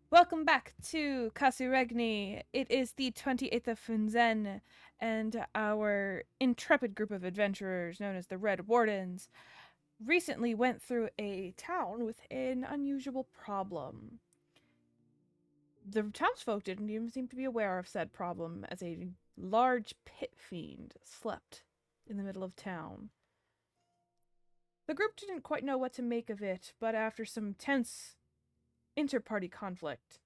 Welcome back to Casuregni. It is the 28th of Funzen, and our intrepid group of adventurers, known as the Red Wardens, recently went through a town with an unusual problem. The townsfolk didn't even seem to be aware of said problem, as a large pit fiend slept in the middle of town. The group didn't quite know what to make of it, but after some tense inter-party conflict,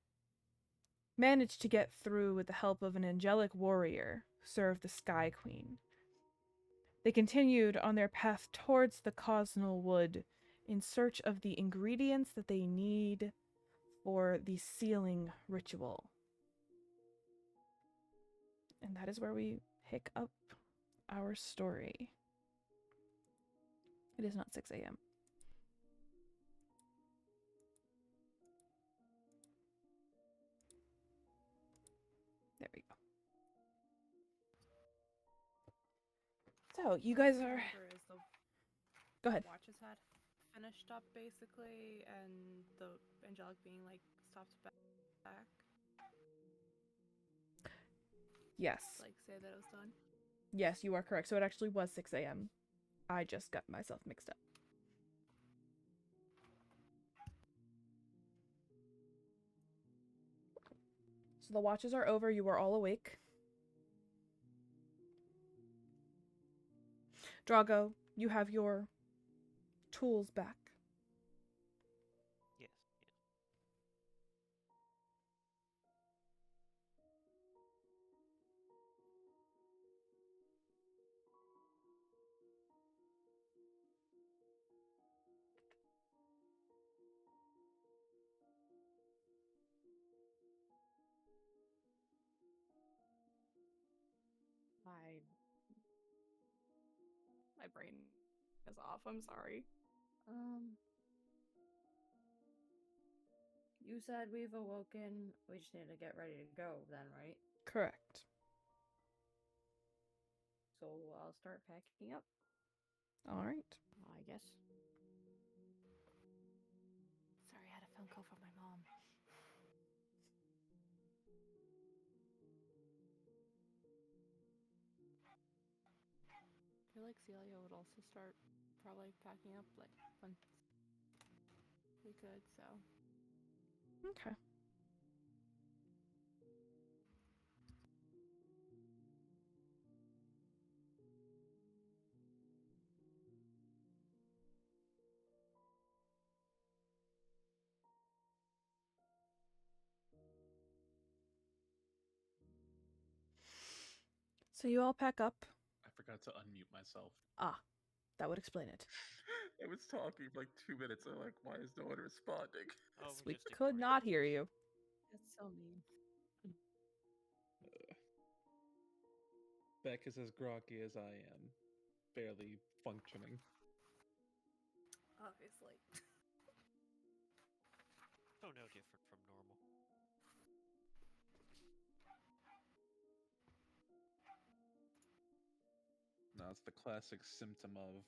managed to get through with the help of an angelic warrior who served the Sky Queen. They continued on their path towards the Kosnal Wood in search of the ingredients that they need for the sealing ritual. And that is where we pick up our story. It is not 6 a.m. There we go. So, you guys are... Is the Go ahead. watches had finished up basically, and the angelic being like stopped back. Yes. Like say that it was done. Yes, you are correct. So it actually was 6 a.m. I just got myself mixed up. So the watches are over. You are all awake. Drago, you have your tools back. Yes. My brain is off. I'm sorry. Um, you said we've awoken. We just need to get ready to go then, right? Correct. So I'll start packing up, All right. I guess. Sorry, I had a phone call from my mom. I feel like Celia would also start probably packing up like when we could, so Okay. So you all pack up. I forgot to unmute myself. Ah, that would explain it. I was talking for like 2 minutes. I'm like, why is no one responding? Oh, We just could ignored not you. hear you. that's so mean. Beck is as groggy as I am, barely functioning. Obviously. Oh, no different from normal. No, it's the classic symptom of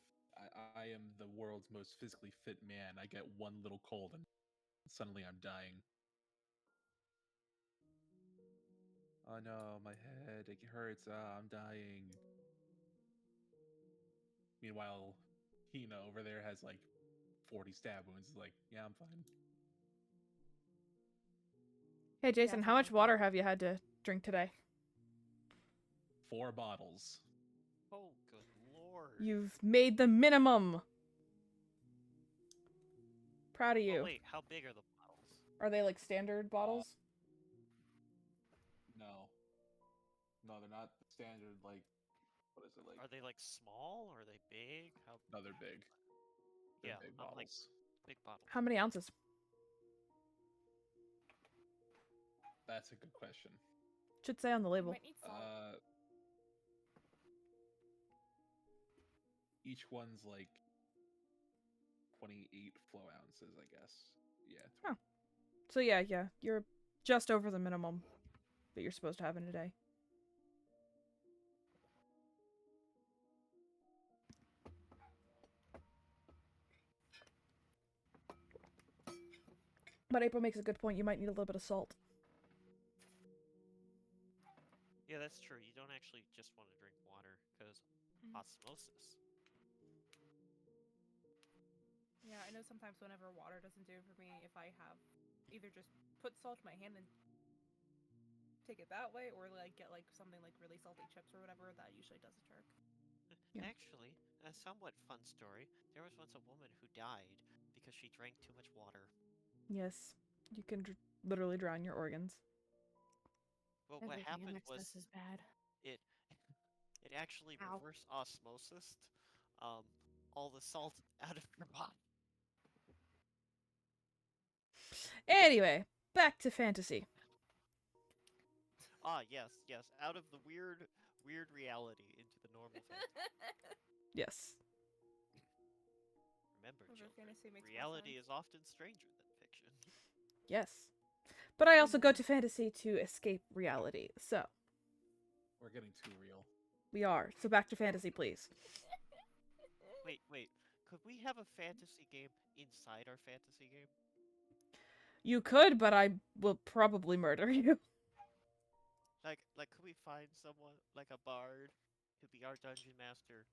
I am the world's most physically fit man. I get one little cold and suddenly I'm dying. Oh no, my head, it hurts. I'm dying. Meanwhile, Hina over there has like 40 stab wounds. He's like, yeah, I'm fine. Hey, Jason, Yeah, how much something water like that. have you had to drink today? 4 bottles. Oh, good lord. You've made the minimum. Proud of Oh, you. wait, how big are the bottles? Are they like standard bottles? No. No, they're not standard, like, what is it, like? Are they like small or are they big? How? No, they're big. They're Yeah, big I'm like bottles. big bottles. How many ounces? That's a good question. Should say on the You label. might need salt. Each one's like 28 flow ounces, I guess. Yeah. Oh. So yeah, you're just over the minimum that you're supposed to have in a day. But April makes a good point. You might need a little bit of salt. Yeah, that's true. You don't actually just want to drink water because Mhm. osmosis. Yeah, I know sometimes whenever water doesn't do it for me, if I have either just put salt in my hand and take it that way, or like get like something like really salty chips or whatever, that usually does the trick. Yeah. Actually, a somewhat fun story. There was once a woman who died because she drank too much water. Yes. You can literally drown your organs. Well, what Everything in happened excess was is bad. it it actually Ow. reverse osmosis um all the salt out of her body. Anyway, back to fantasy. Ah, yes, out of the weird reality into the normal fantasy. Yes. Remember, Whatever children, fantasy makes more reality sense. is often stranger than fiction. Yes. But I also go Amen. to fantasy to escape reality. So, We're getting too real. we are. So back to fantasy, please. Wait. Could we have a fantasy game inside our fantasy game? You could, but I will probably murder you. Like, could we find someone like a bard to be our dungeon master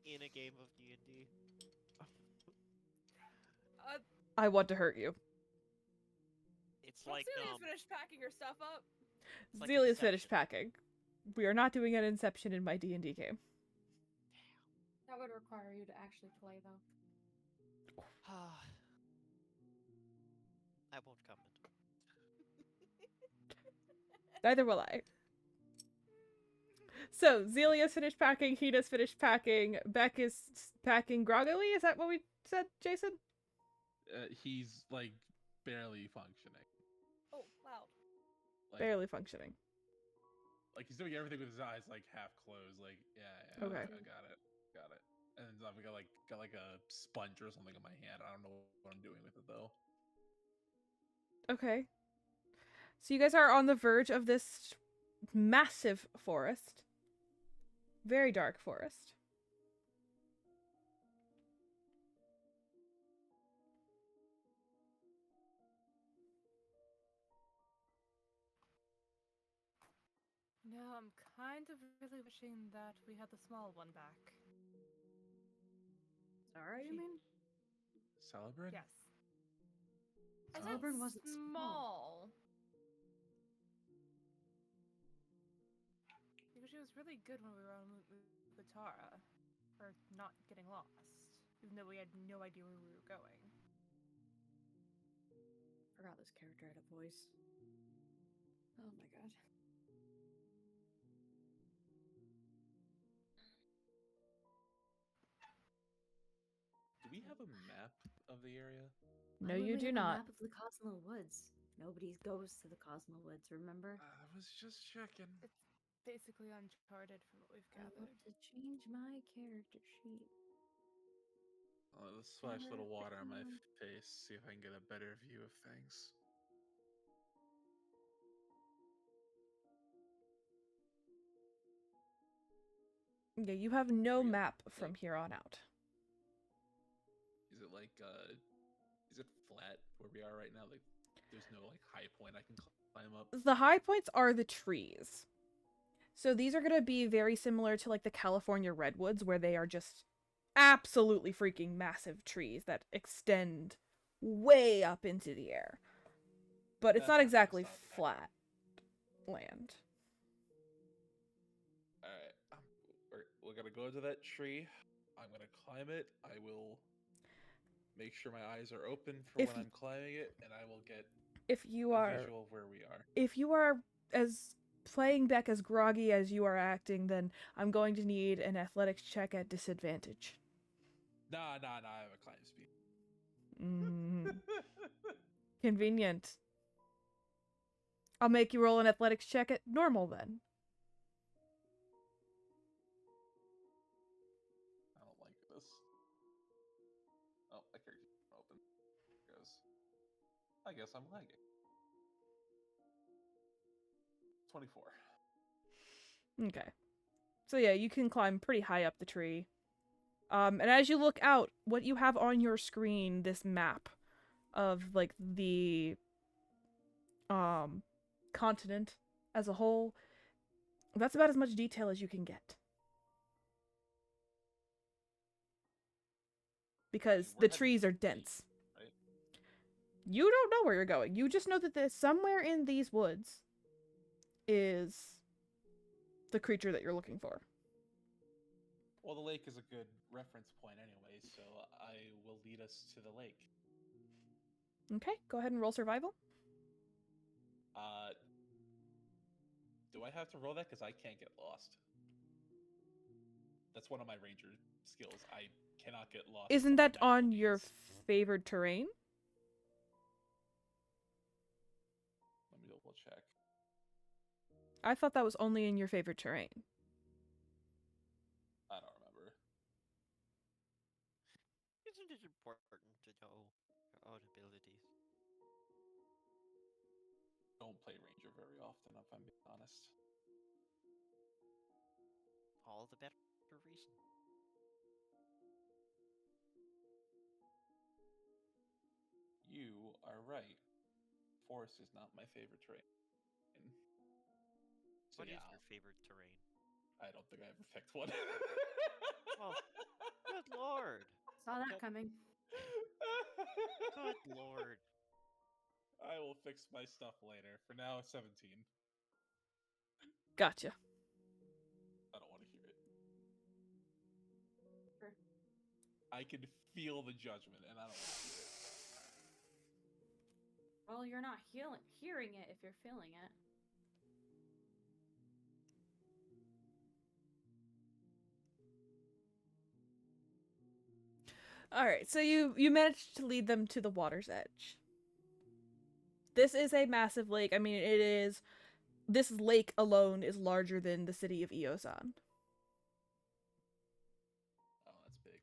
in a game of D&D? I want to hurt you. It's Once like Celia's finished packing her stuff up, It's like Zelia's finished Inception. packing. We are not doing an Inception in my D&D game. That would require you to actually play, though. I won't comment. Neither will I. So, Zelia's finished packing, Hina's finished packing, Beck is packing groggily? Is that what we said, Jason? He's like barely functioning. oh, loud. Like, Barely functioning. like he's doing everything with his eyes like half closed. Like, yeah, Okay. I got it. And I've got like a sponge or something in my hand. I don't know what I'm doing with it though. Okay. So you guys are on the verge of this massive forest. Very dark forest. No, I'm kind of really wishing that we had the small one back. Zara, you She- mean? Celebrin? Yes. I said Celeburn wasn't small. Because she was really good when we were on with Tara. For not getting lost. Even though we had no idea where we were going. Forgot this character had a voice. Oh my god. Do we have a map of the area? No, Why would you we do have not. A map of the Kosnal Woods. Nobody goes to the Kosnal Woods, remember? I was just checking. It's basically uncharted from what we've I gathered. want to change my character sheet. Let's splash a little water on my Everyone. face, see if I can get a better view of things. Yeah, you have no We got, map from like- here on out. Is it like is it flat where we are right now? Like there's no like high point I can climb up. The high points are the trees. So these are going to be very similar to like the California redwoods where they are just absolutely freaking massive trees that extend way up into the air. But it's That's not not exactly bad. flat land. Alright, we're gonna go to that tree. I'm gonna climb it. I will make sure my eyes are open for If when y- I'm climbing it, and I will get If you a are visual of where we are. if you are as playing Beck as groggy as you are acting, then I'm going to need an athletics check at disadvantage. Nah, I have a climb speed. Mm, convenient. I'll make you roll an athletics check at normal then. I don't like this. Oh, my character open. There it goes. I guess I'm lagging. 24. Okay. So yeah, you can climb pretty high up the tree. And as you look out, what you have on your screen, this map, of like the continent as a whole. That's about as much detail as you can get. Because We're the heading trees to are the lake, dense. right? You don't know where you're going. You just know that there's somewhere in these woods is the creature that you're looking for. Well, the lake is a good reference point anyway, so I will lead us to the lake. Okay, go ahead and roll survival. Uh, do I have to roll that? Because I can't get lost. That's one of my ranger skills. I cannot get lost. Isn't behind that natural on your means. favored terrain? Let me double check. I thought that was only in your favorite terrain. I don't remember. Isn't it important to know your own abilities? Don't play ranger very often, if I'm being honest. All the better reason. You are right. Forest is not my favorite terrain. So What is yeah, your favorite terrain? I don't think I ever picked one. Oh, good lord. Saw that Yep. coming. Good lord. I will fix my stuff later. For now, 17. Gotcha. I don't want to hear it. Sure. I can feel the judgment, and I don't want to hear it. Well, you're not hearing it if you're feeling it. All right, so you managed to lead them to the water's edge. This is a massive lake. I mean, it is. This lake alone is larger than the city of Iosan. Oh, that's big.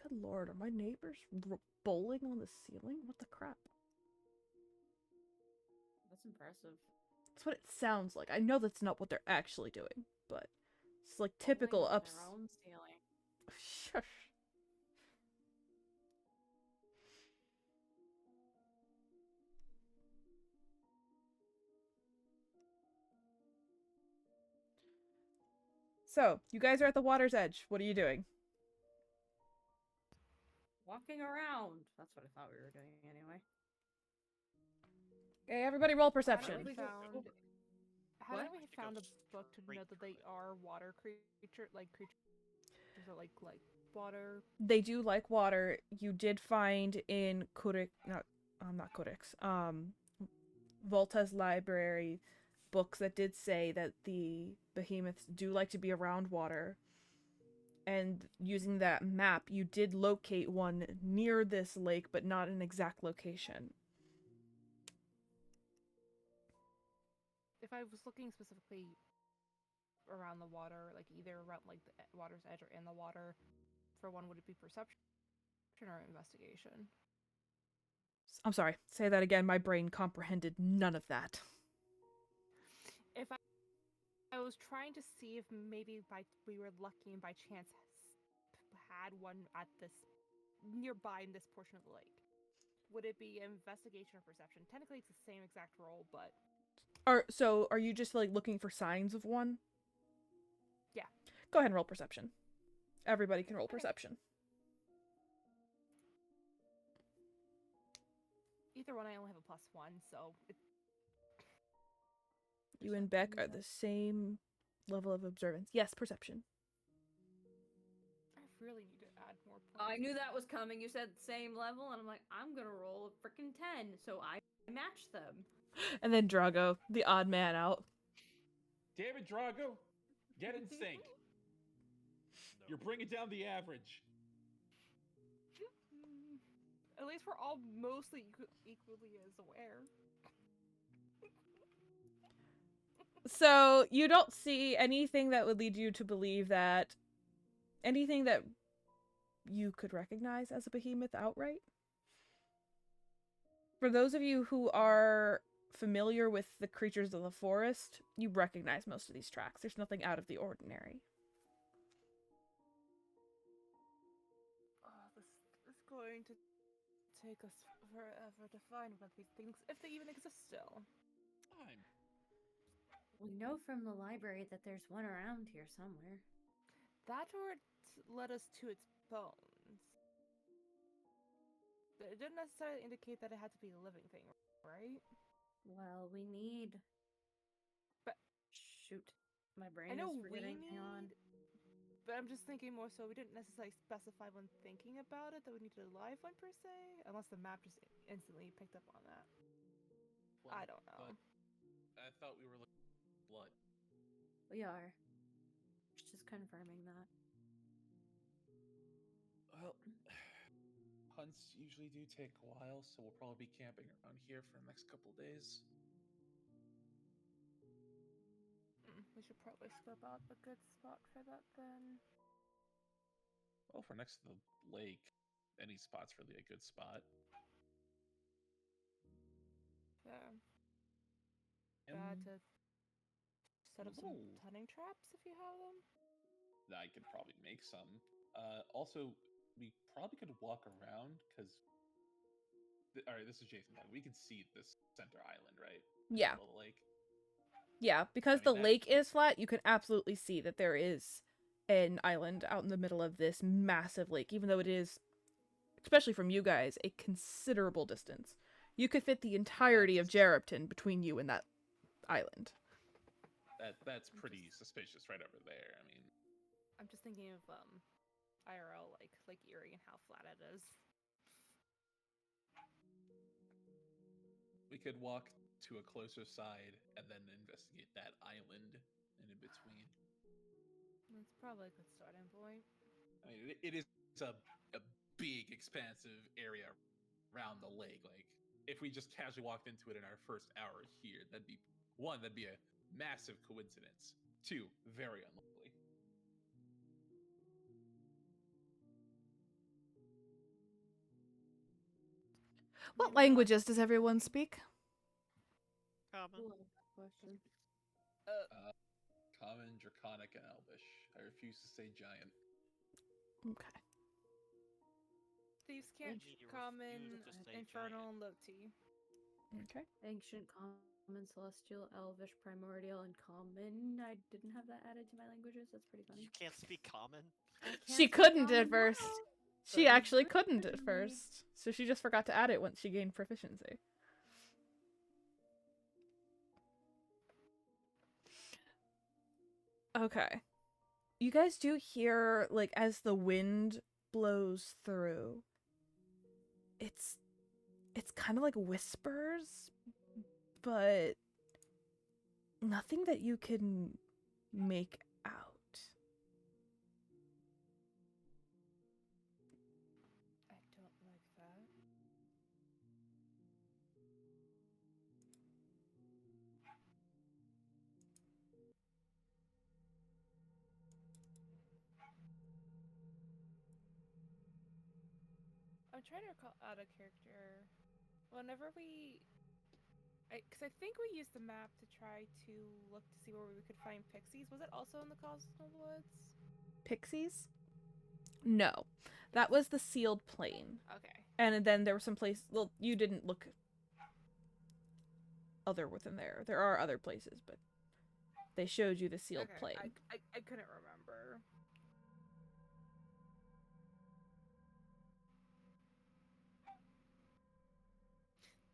Good lord, are my neighbors bowling on the ceiling? What the crap? That's impressive. That's what it sounds like. I know that's not what they're actually doing, but it's like Bowling typical on ups. their own ceiling. Shush. So, you guys are at the water's edge. What are you doing? Walking around. That's what I thought we were doing anyway. Okay, everybody roll Hadn't perception. we found? Hadn't we To go found a book to straight know that from they it. are water creatures that like water? They do like water. You did find in not Codex, Volta's library books that did say that the behemoths do like to be around water. And using that map, you did locate one near this lake, but not an exact location. If I was looking specifically around the water, like either around like the water's edge or in the water, for one, would it be perception or investigation? I'm sorry, say that again. My brain comprehended none of that. If I was trying to see if maybe we were lucky and by chance had one at this nearby in this portion of the lake. Would it be investigation or perception? Technically, it's the same exact roll, but Are you just like looking for signs of one? yeah. Go ahead and roll perception. Everybody can roll Okay. perception. Either one, I only have a +1, so You and Beck are Perception, the same level of observance. Yes, perception. I really need to add more points. I knew that was coming. You said same level, and I'm like, I'm gonna roll a freaking 10, so I match them. And then Drago, the odd man out. Damn it, Drago! Get in sync! No. You're bringing down the average. At least we're all mostly equally as aware. So you don't see anything that would lead you to believe that anything that you could recognize as a behemoth outright. For those of you who are familiar with the creatures of the forest, you recognize most of these tracks. There's nothing out of the ordinary. Oh, going to take us forever to find one of these things, if they even exist still. I'm We know from the library that there's one around here somewhere. That or it led us to its bones. But it didn't necessarily indicate that it had to be a living thing, right? Well, we need. But Shoot, my brain I know is we forgetting. Hang on. need, but I'm just thinking more so we didn't necessarily specify when thinking about it that we needed a live one per se, unless the map just instantly picked up on that. I don't know. But I thought we were looking at blood. We are. Just confirming that. Well, hunts usually do take a while, so we'll probably be camping around here for the next couple days. We should probably scope out a good spot for that then. Well, if we're next to the lake, any spot's really a good spot. Yeah. And To set a up some little- tunning traps if you have them. I could probably make some. Also, we probably could walk around because. All right, this is Jason talking. We can see this center island, right? In the Yeah. middle of the lake. Yeah, because I mean, the that- lake is flat, you can absolutely see that there is an island out in the middle of this massive lake, even though it is, especially from you guys, a considerable distance. You could fit the entirety of Jerepton between you and that island. That's pretty suspicious right over there. I mean, I'm just thinking of IRL like Lake Erie and how flat it is. we could walk to a closer side and then investigate that island and in between. That's probably a good starting point. I mean, it is a big, expansive area around the lake. Like, if we just casually walked into it in our first hour here, that'd be a massive coincidence. Two, very unlikely. What languages does everyone speak? Common. Ooh, question. Common, Draconic, and Elvish. I refuse to say giant. Okay. Thieves can't You refuse common, to say infernal, giant. and Loti. Okay. Ancient, common, celestial, elvish, primordial, and common. I didn't have that added to my languages. That's pretty funny. You can't speak common. I can't She speak couldn't at common first. now. She But actually it's couldn't at pretty. first. So she just forgot to add it once she gained proficiency. Okay. You guys do hear, like, as the wind blows through, it's kind of like whispers, but nothing that you can make out. I don't like that. I'm trying to recall out of character. Whenever because I think we used the map to try to look to see where we could find pixies. Was it also in the Kosnal Woods? Pixies? No. That was the sealed plain. Okay. And then there were some places, well, you didn't look other within there. There are other places, but they showed you the sealed Okay, plain. I couldn't remember.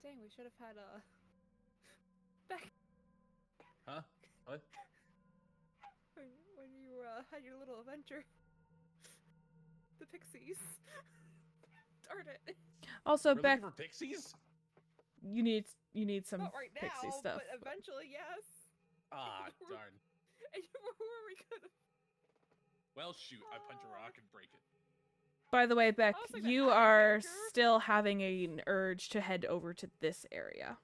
Dang, we should have had a Huh? What? when you had your little adventure. The pixies. Darn it. Also, We're Beck, looking for pixies? you need some Not right pixie now, stuff. but eventually, yes. Ah, darn. And you were where we could have. Well, shoot. I punch a rock and break it. By the way, Beck, Also, the you eye are character. still having an urge to head over to this area.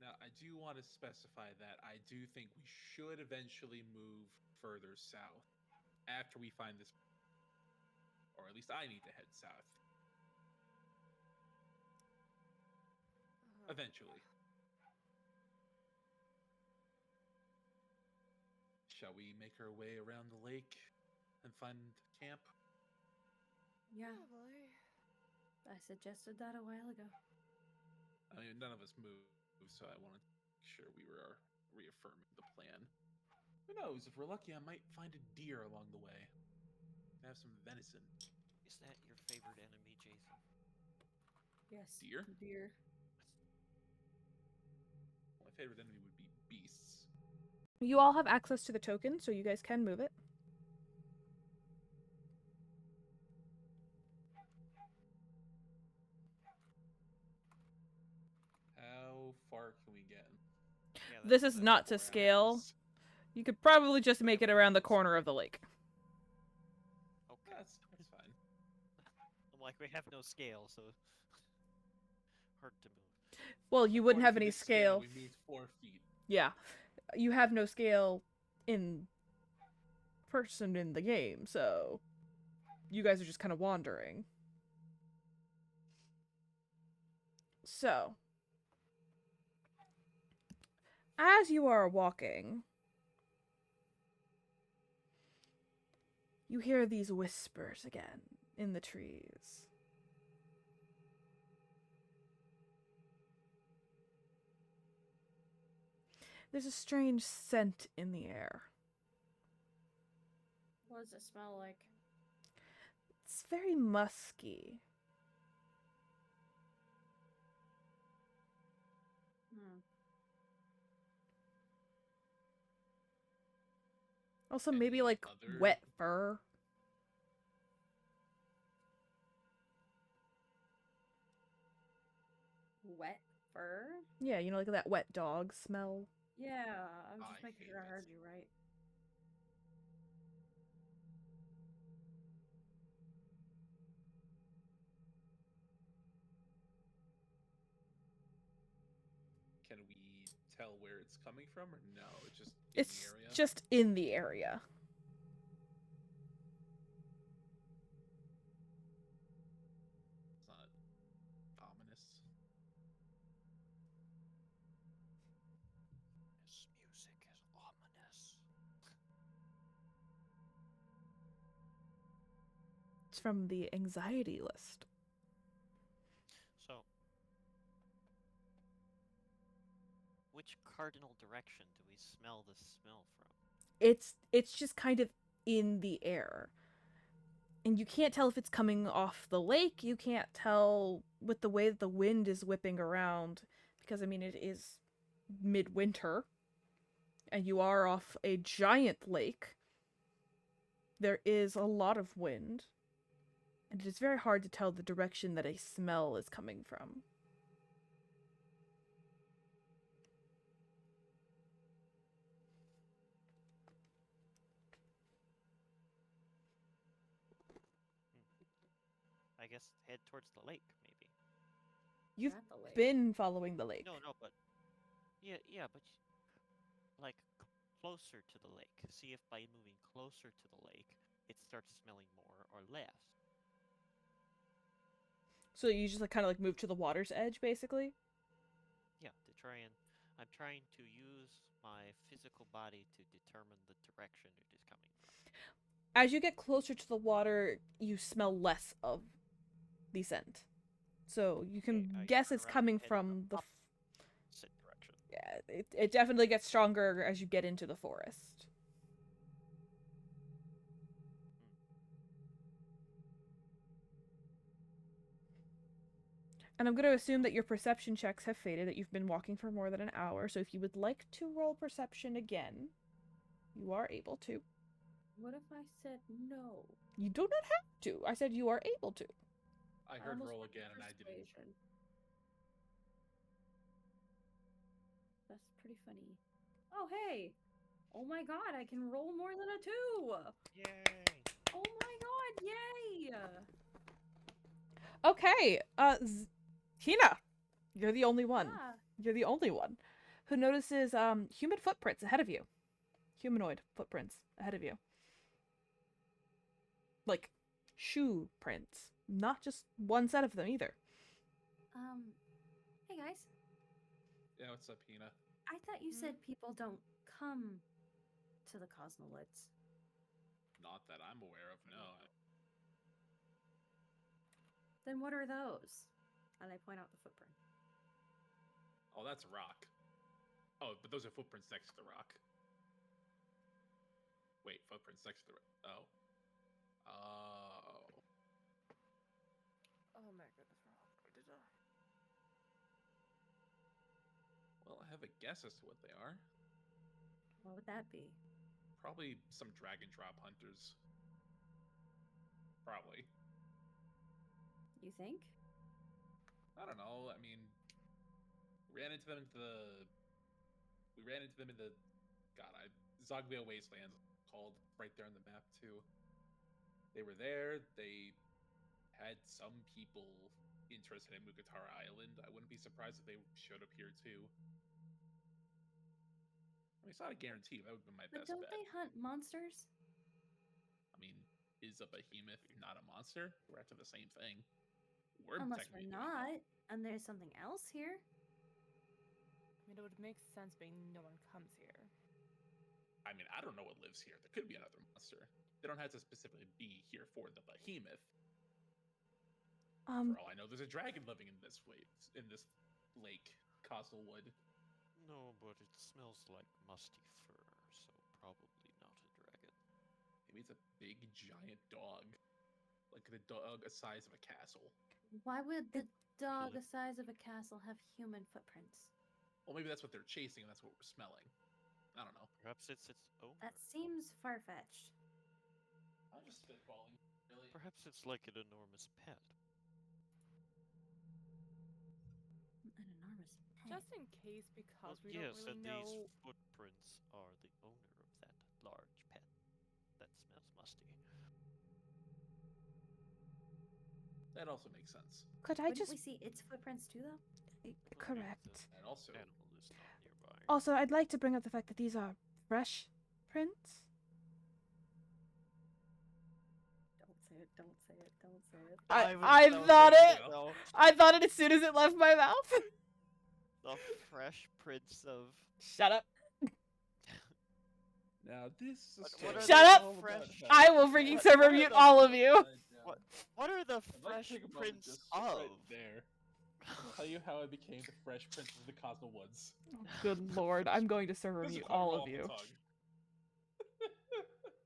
Now, I do want to specify that I do think we should eventually move further south after we find this. Or at least I need to head south. Eventually. Shall we make our way around the lake and find camp? Yeah, Probably. I suggested that a while ago. I mean, none of us moved, so I wanted to make sure we were reaffirming the plan. Who knows? If we're lucky, I might find a deer along the way. Have some venison. Is that your favorite enemy, Jason? Yes. Deer? Deer. My favorite enemy would be beasts. You all have access to the token, so you guys can move it. How far can we get? Yeah, This is that's not to 4 scale. hours. You could probably just make it around the corner of the lake. okay. That's fine. I'm like, we have no scale, so hard to move. Well, you wouldn't According have to any this scale. we moved 4 feet. Yeah. You have no scale in person in the game, so you guys are just kind of wandering. So, as you are walking, you hear these whispers again in the trees. There's a strange scent in the air. What does it smell like? It's very musky. Hmm. Also, maybe Any like other- wet fur. Wet fur? Yeah, you know, like that wet dog smell. Yeah, I'm I just making hate sure I that heard you right. Can we tell where it's coming from, or no? It's just in It's the area. just in the area. It's not ominous. This music is ominous. It's from the anxiety list. So, which cardinal direction do we smell the smell from? It's just kind of in the air. And you can't tell if it's coming off the lake. You can't tell with the way that the wind is whipping around. Because, I mean, it is midwinter. And you are off a giant lake. There is a lot of wind. And it is very hard to tell the direction that a smell is coming from. I guess head towards the lake, maybe. You've At the lake. been following the lake. No, but yeah, but like closer to the lake. See if by moving closer to the lake, it starts smelling more or less. So you just like, kind of like move to the water's edge, basically? Yeah, to try and I'm trying to use my physical body to determine the direction it is coming from. As you get closer to the water, you smell less of the scent. So you can Okay, I guess turn it's around coming and head in from the the... opposite direction. Yeah, it definitely gets stronger as you get into the forest. And I'm going to assume that your perception checks have faded, that you've been walking for more than an hour. So if you would like to roll perception again, you are able to. What if I said no? You do not have to. I said you are able to. I heard almost roll went again, and I didn't. persuasion. That's pretty funny. Oh, hey! Oh my god, I can roll more than a 2! Yay! Oh my god, yay! Okay, Hina, you're the only one. Yeah. You're the only one who notices human footprints ahead of you. Humanoid footprints ahead of you. Like, shoe prints. Not just one set of them either. Hey guys. Yeah, what's up, Hina? I thought you said people don't come to the Kosnal Woods. Not that I'm aware of. No. Then what are those? And I point out the footprint. Oh, that's a rock. Oh, but those are footprints next to the rock. Wait, footprints next to the rock. Oh. Oh. Oh my goodness, we're all going to die. Well, I have a guess as to what they are. What would that be? Probably some dragon drop hunters. Probably. You think? I don't know. I mean, we ran into them in the Zogbia Wastelands, called right there on the map too. They were there. They had some people interested in Mukatara Island. I wouldn't be surprised if they showed up here too. I mean, it's not a guarantee. That would have been my But best don't bet. they hunt monsters? I mean, is a behemoth not a monster? We're after the same thing. We're Unless technically we're doing that. not, and there's something else here. I mean, it would make sense being no one comes here. I mean, I don't know what lives here. There could be another monster. They don't have to specifically be here for the behemoth. For all I know, there's a dragon living in this lake, Kosnal Wood. No, but it smells like musty fur, so probably not a dragon. Maybe it's a big giant dog, like the dog the size of a castle. Why would the dog Like- the size of a castle have human footprints? Well, maybe that's what they're chasing, and that's what we're smelling. I don't know. Perhaps it's its owner. That seems far-fetched. I'm just spitballing, really. Perhaps it's like an enormous pet. An enormous pet. Just in case, because Well, we yes, don't really and know. these footprints are the owner of that large pet that smells musty. That also makes sense. Could I Wouldn't just we see its footprints too, though? correct? And also, Animal is not nearby. Also, I'd like to bring up the fact that these are fresh prints. Don't say it. Don't say it. Don't say it. I thought it. No, I thought it as soon as it left my mouth. the fresh prince of. Shut up. now this is What are Shut they up! all fresh? I will freaking What- server what are mute the- all of you. What are the I'd like to fresh take a moment prince just of? right there. Tell you how I became the Fresh Prince of the Kosnal Woods. Good lord, I'm going to server This is mute quite all of off the you. tongue.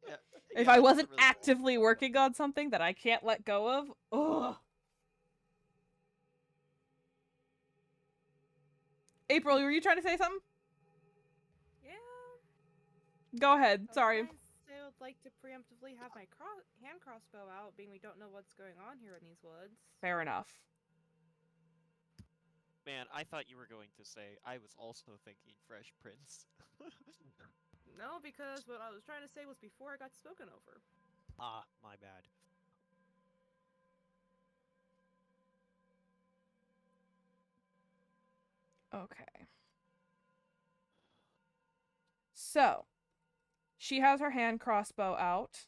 Yeah, If yeah, I that's wasn't really cool. actively working on something that I can't let go of, ugh. April, were you trying to say something? Yeah. Go ahead. I was Sorry. gonna say I would like to preemptively have my hand crossbow out, being we don't know what's going on here in these woods. Fair enough. Man, I thought you were going to say I was also thinking Fresh Prince. No, because what I was trying to say was before I got spoken over. Ah, my bad. Okay. So, she has her hand crossbow out.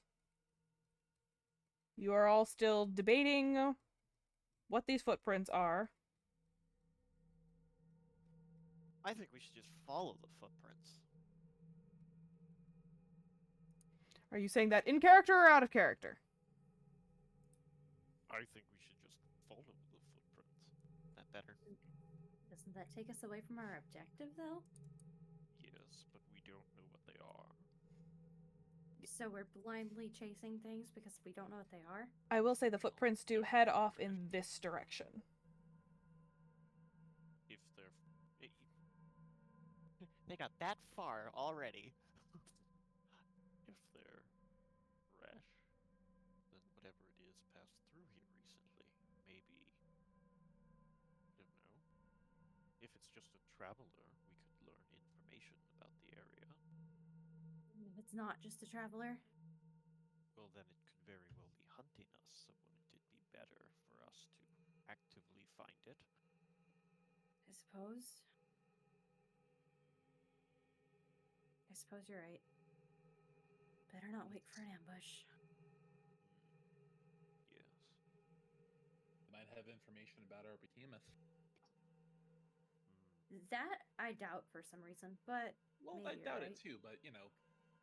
You are all still debating what these footprints are. I think we should just follow the footprints. Are you saying that in character or out of character? I think we should just follow the footprints. That better? Doesn't that take us away from our objective, though? Yes, but we don't know what they are. So we're blindly chasing things because we don't know what they are? I will say the footprints do head off in this direction. If they're... They got that far already. If they're fresh, then whatever it is passed through here recently. Maybe... I don't know. If it's just a traveler, we could learn information about the area. If it's not just a traveler? Well, then it could very well be hunting us, so wouldn't it be better for us to actively find it? I suppose. I suppose you're right. Better not wait for an ambush. Yes. They might have information about our behemoth. That I doubt for some reason, but Well, maybe I you're doubt right. it too, but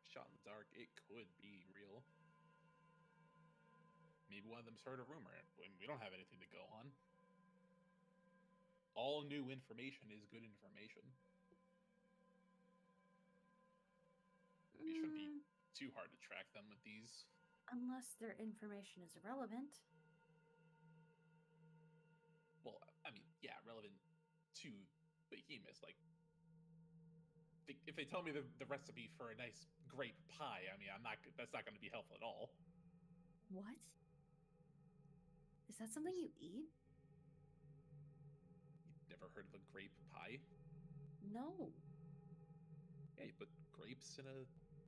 shot in the dark, it could be real. maybe one of them's heard a rumor. We don't have anything to go on. All new information is good information. It shouldn't be too hard to track them with these. Unless their information is irrelevant. Well, I mean, yeah, relevant to behemoths. Like, if they tell me the recipe for a nice grape pie, I mean, that's not going to be helpful at all. What? Is that something you eat? You've never heard of a grape pie? No. Yeah, you put grapes in a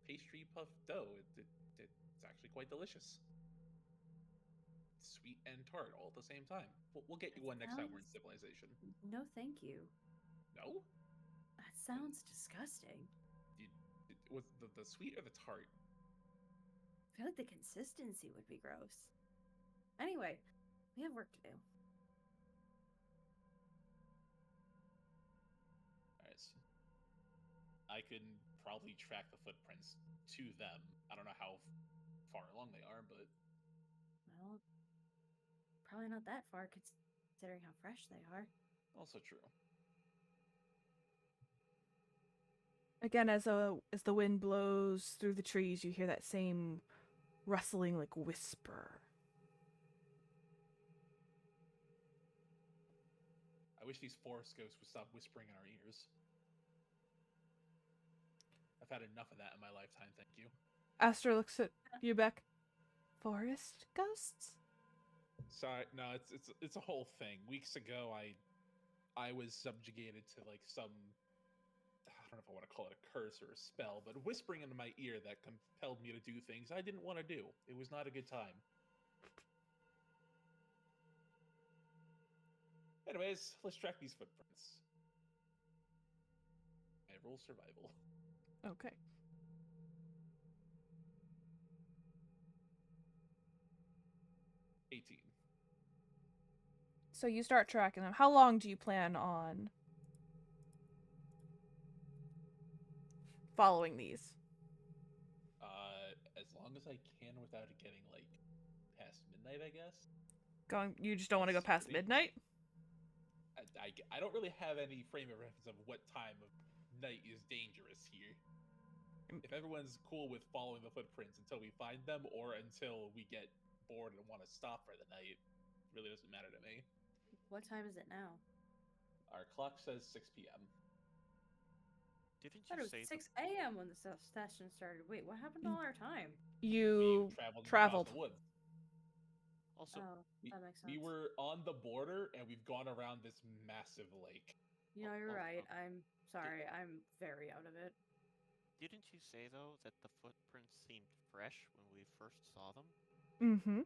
pastry puff dough. It's actually quite delicious. Sweet and tart all at the same time. We'll get you one next time we're in civilization. No, thank you. No? That sounds disgusting. Was the sweet or the tart? I feel like the consistency would be gross. Anyway, we have work to do. Alright. So I can probably track the footprints to them. I don't know how far along they are, but Well, probably not that far considering how fresh they are. also true. Again, as the wind blows through the trees, you hear that same rustling, like whisper. I wish these forest ghosts would stop whispering in our ears. I've had enough of that in my lifetime, thank you. Astra looks at you, Beck. Forest ghosts? Sorry, no, it's a whole thing. Weeks ago, I was subjugated to like some, I don't know if I want to call it a curse or a spell, but whispering into my ear that compelled me to do things I didn't want to do. It was not a good time. Anyways, let's track these footprints. I roll survival. Okay. $18. So you start tracking them. How long do you plan on following these? As long as I can without it getting like past midnight, I guess. You just don't want to go past midnight? I don't really have any frame of reference of what time of night is dangerous here. If everyone's cool with following the footprints until we find them or until we get bored and want to stop for the night, it really doesn't matter to me. What time is it now? Our clock says 6 p.m. Didn't I thought you it say was 6 a.m. when the session started. Wait, what happened to all our time? You We traveled. traveled. Across the woods. also Oh, that makes sense. We were on the border and we've gone around this massive lake. You know, you're right. also, I'm sorry. I'm very out of it. didn't you say though that the footprints seemed fresh when we first saw them? Mm-hmm.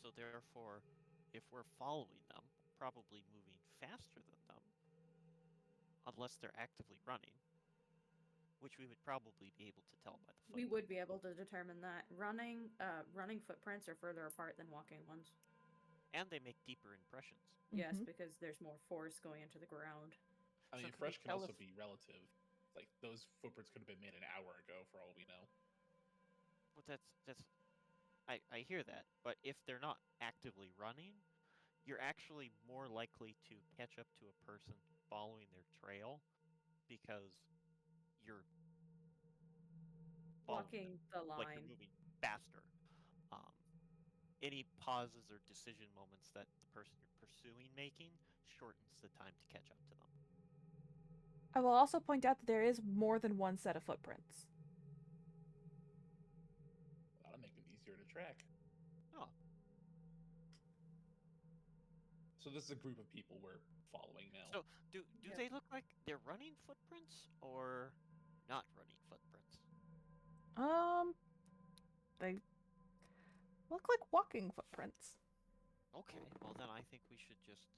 So therefore, if we're following them, probably moving faster than them, unless they're actively running, which we would probably be able to tell by the footprints. We would be able to determine that running footprints are further apart than walking ones. And they make deeper impressions. Yes, Mhm. because there's more force going into the ground. I mean, So can fresh we can tell also if- be relative. Like those footprints could have been made an hour ago, for all we know. But that's I hear that, but if they're not actively running, you're actually more likely to catch up to a person following their trail because you're following them, Walking the like you're line. moving faster. Any pauses or decision moments that the person you're pursuing making shortens the time to catch up to them. I will also point out that there is more than one set of footprints. That'll make them easier to track. Oh, So this is a group of people we're following now. so do Yep. they look like they're running footprints or not running footprints? They look like walking footprints. Okay, well then I think we should just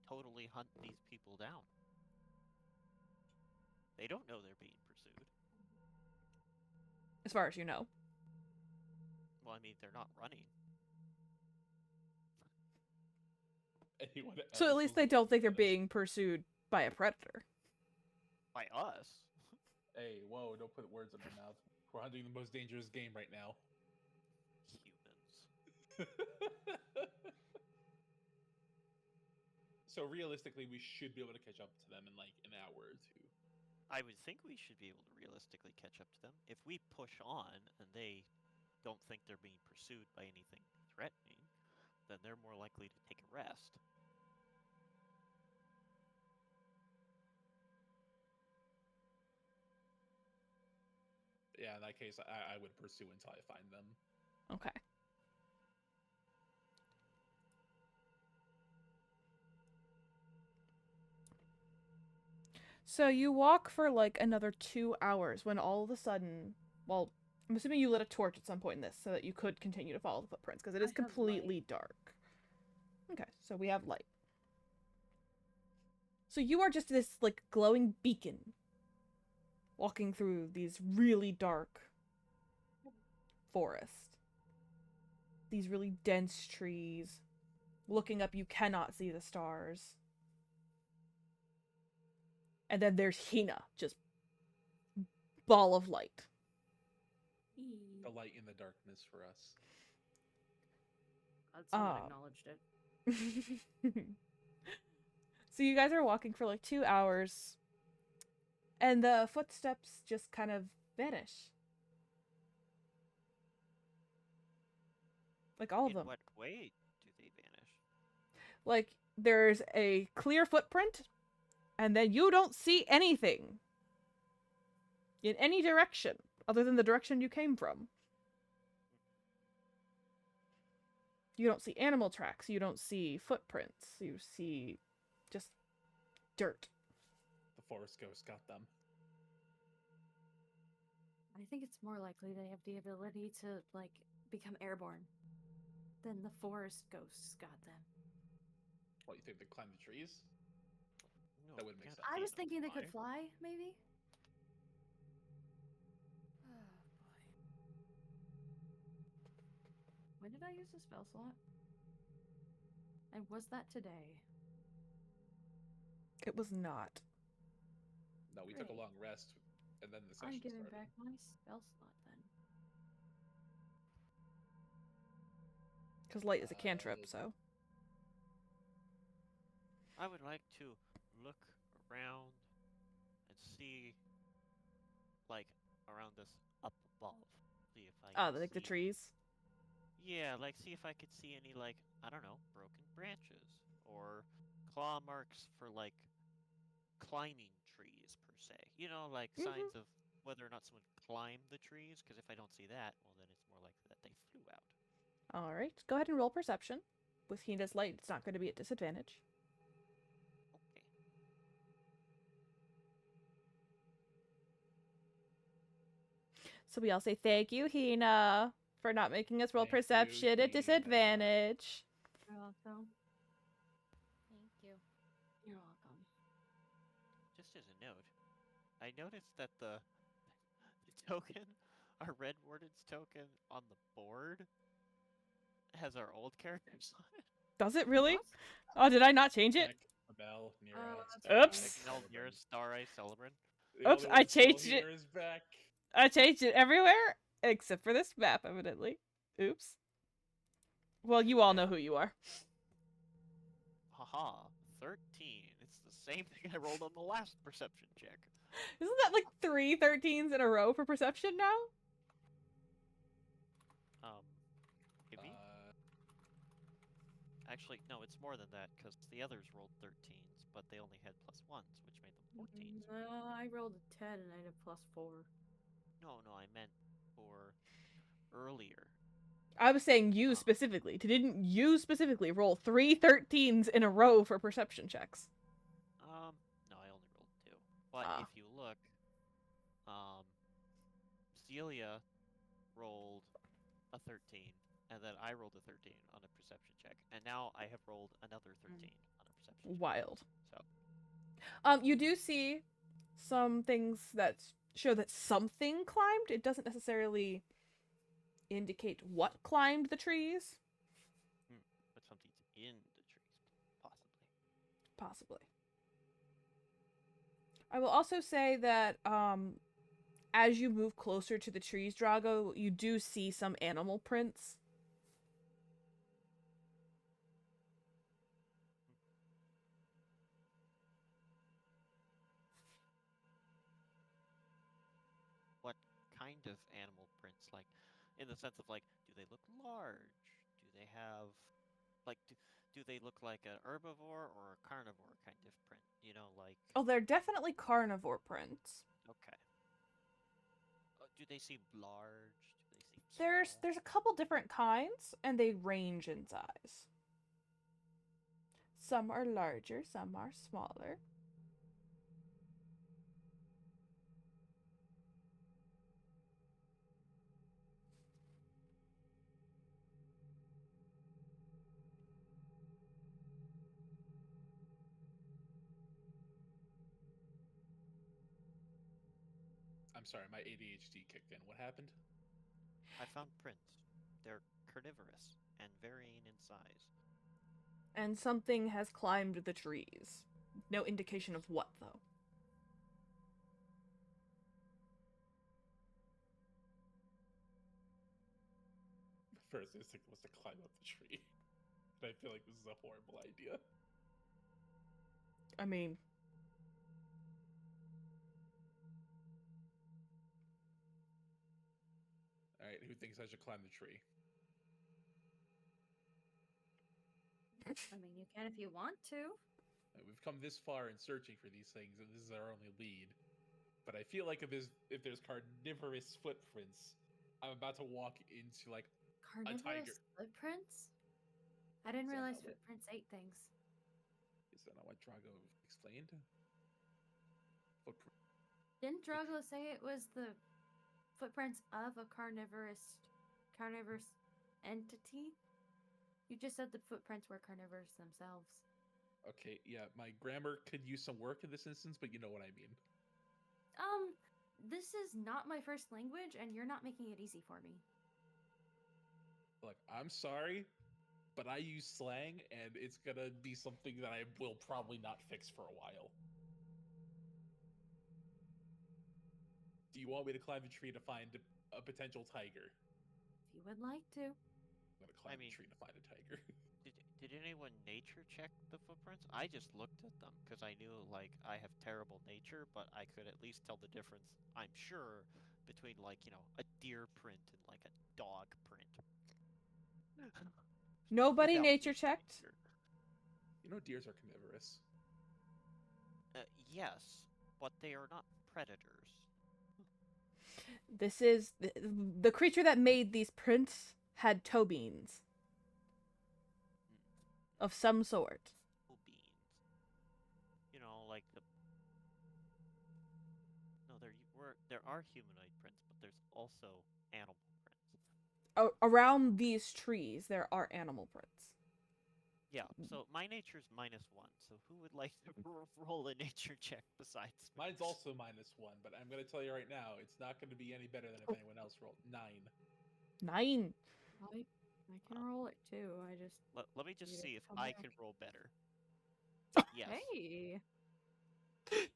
totally hunt these people down. They don't know they're being pursued. As far as you know. Well, I mean, they're not running. Anyone So at else least is they don't think they're looking at us? being pursued by a predator. By us? Hey, don't put words in my mouth. We're hunting the most dangerous game right now. Humans. So realistically, we should be able to catch up to them in like an hour or two. I would think we should be able to realistically catch up to them. If we push on and they don't think they're being pursued by anything threatening, then they're more likely to take a rest. Yeah, in that case, I would pursue until I find them. Okay. So you walk for like another 2 hours when all of a sudden, well, I'm assuming you lit a torch at some point in this so that you could continue to follow the footprints because it I is have completely light. dark. Okay, so we have light. So you are just this like glowing beacon walking through these really dark forest. These really dense trees. Looking up, you cannot see the stars. And then there's Hina, just ball of light. The light in the darkness for us. Someone acknowledged it. So you guys are walking for like 2 hours, and the footsteps just kind of vanish. Like all of In them. what way do they vanish? Like there's a clear footprint, and then you don't see anything in any direction other than the direction you came from. You don't see animal tracks, you don't see footprints, you see just dirt. The forest ghost got them. I think it's more likely they have the ability to, like, become airborne than the forest ghosts got them. What, you think they climb the trees? No, That would make can't sense. I was be thinking they could fly. fly, maybe? Oh boy. When did I use the spell slot? And was that today? It was not. No, we took a Great. long rest, and then the I'm session giving started. back my spell slot then. Because light is a cantrip, so. I would like to look around and see, like, around us up above. See if I Oh, can like the see. trees? Yeah, like, see if I could see any, like, I don't know, broken branches or claw marks for, like, climbing trees, per se. You know, like, signs of whether or not someone climbed the trees, because if I don't see that, well, then it's more likely that they flew out. Alright, go ahead and roll perception. With Hina's light, it's not going to be at disadvantage. Okay. So we all say thank you, Hina, for not making us roll Thank you, perception at Hina. disadvantage. You're welcome. Thank you. You're welcome. Just as a note, I noticed that the token, our Red Wardens token on the board, has our old characters on it. Does it really? What? Oh, did I not change it? Jack, Abel, Nira, that's Star, Oops. Naldira, Stareye, Celebrant. The Oops, only I one still changed here it. is back. I changed it everywhere except for this map, evidently. Oops. Well, you all know who you are. Haha, 13. It's the same thing I rolled on the last perception check. Isn't that like 3 13s in a row for perception now? Maybe? Actually, no, it's more than that, because the others rolled 13s, but they only had +1s, which made them 14s. I rolled a 10 and I had a +4. No, I meant for earlier. I was saying you specifically. Didn't you specifically roll 3 13s in a row for perception checks? No, I only rolled 2. But if you look, Celia rolled a 13, and then I rolled a 13 on a perception check, and now I have rolled another 13 on a perception check. Wild. So, you do see some things that show that something climbed. It doesn't necessarily indicate what climbed the trees. but something's in the trees, possibly. Possibly. I will also say that as you move closer to the trees, Drago, you do see some animal prints. kind of animal prints? Like, in the sense of like, do they look large? Do they have like do they look like an herbivore or a carnivore kind of print? Like Oh, they're definitely carnivore prints. okay. Do they seem large? Do they seem There's small? a couple different kinds, and they range in size. Some are larger, some are smaller. I'm sorry, my ADHD kicked in. What happened? I found prints. They're carnivorous and varying in size. And something has climbed the trees. No indication of what, though. The first instinct was to climb up the tree. And I feel like this is a horrible idea. I mean, Alright, who thinks I should climb the tree? I mean, you can if you want to. We've come this far in searching for these things, and this is our only lead. But I feel like if there's carnivorous footprints, I'm about to walk into like Carnivorous tiger. footprints? I didn't Is that realize not what- footprints ate things. Is that not what Drago explained? Footprint. Didn't Drago say it was the footprints of a carnivorous entity? You just said the footprints were carnivorous themselves. Okay, yeah, my grammar could use some work in this instance, but you know what I mean. This is not my first language, and you're not making it easy for me. Look, I'm sorry, but I use slang, and it's gonna be something that I will probably not fix for a while. Do you want me to climb a tree to find a potential tiger? If you would like to. I'm gonna climb mean- a tree to find a tiger. Did anyone nature check the footprints? I just looked at them because I knew like I have terrible nature, but I could at least tell the difference, I'm sure, between like, a deer print and like a dog print. nobody Without nature using checked. nature. You know deers are carnivorous. Yes, but they are not predators. This is the creature that made these prints had toe beans of some sort. Beans. Like the. No, there are humanoid prints, but there's also animal prints. Around these trees, there are animal prints. Yeah, so my nature's -1, so who would like to roll a nature check besides me? Mine's also -1, but I'm gonna tell you right now, it's not gonna be any better than if anyone else rolled 9. 9. I can roll it too. I just Let me just need it see to if come I back. can roll better. Yes. Hey,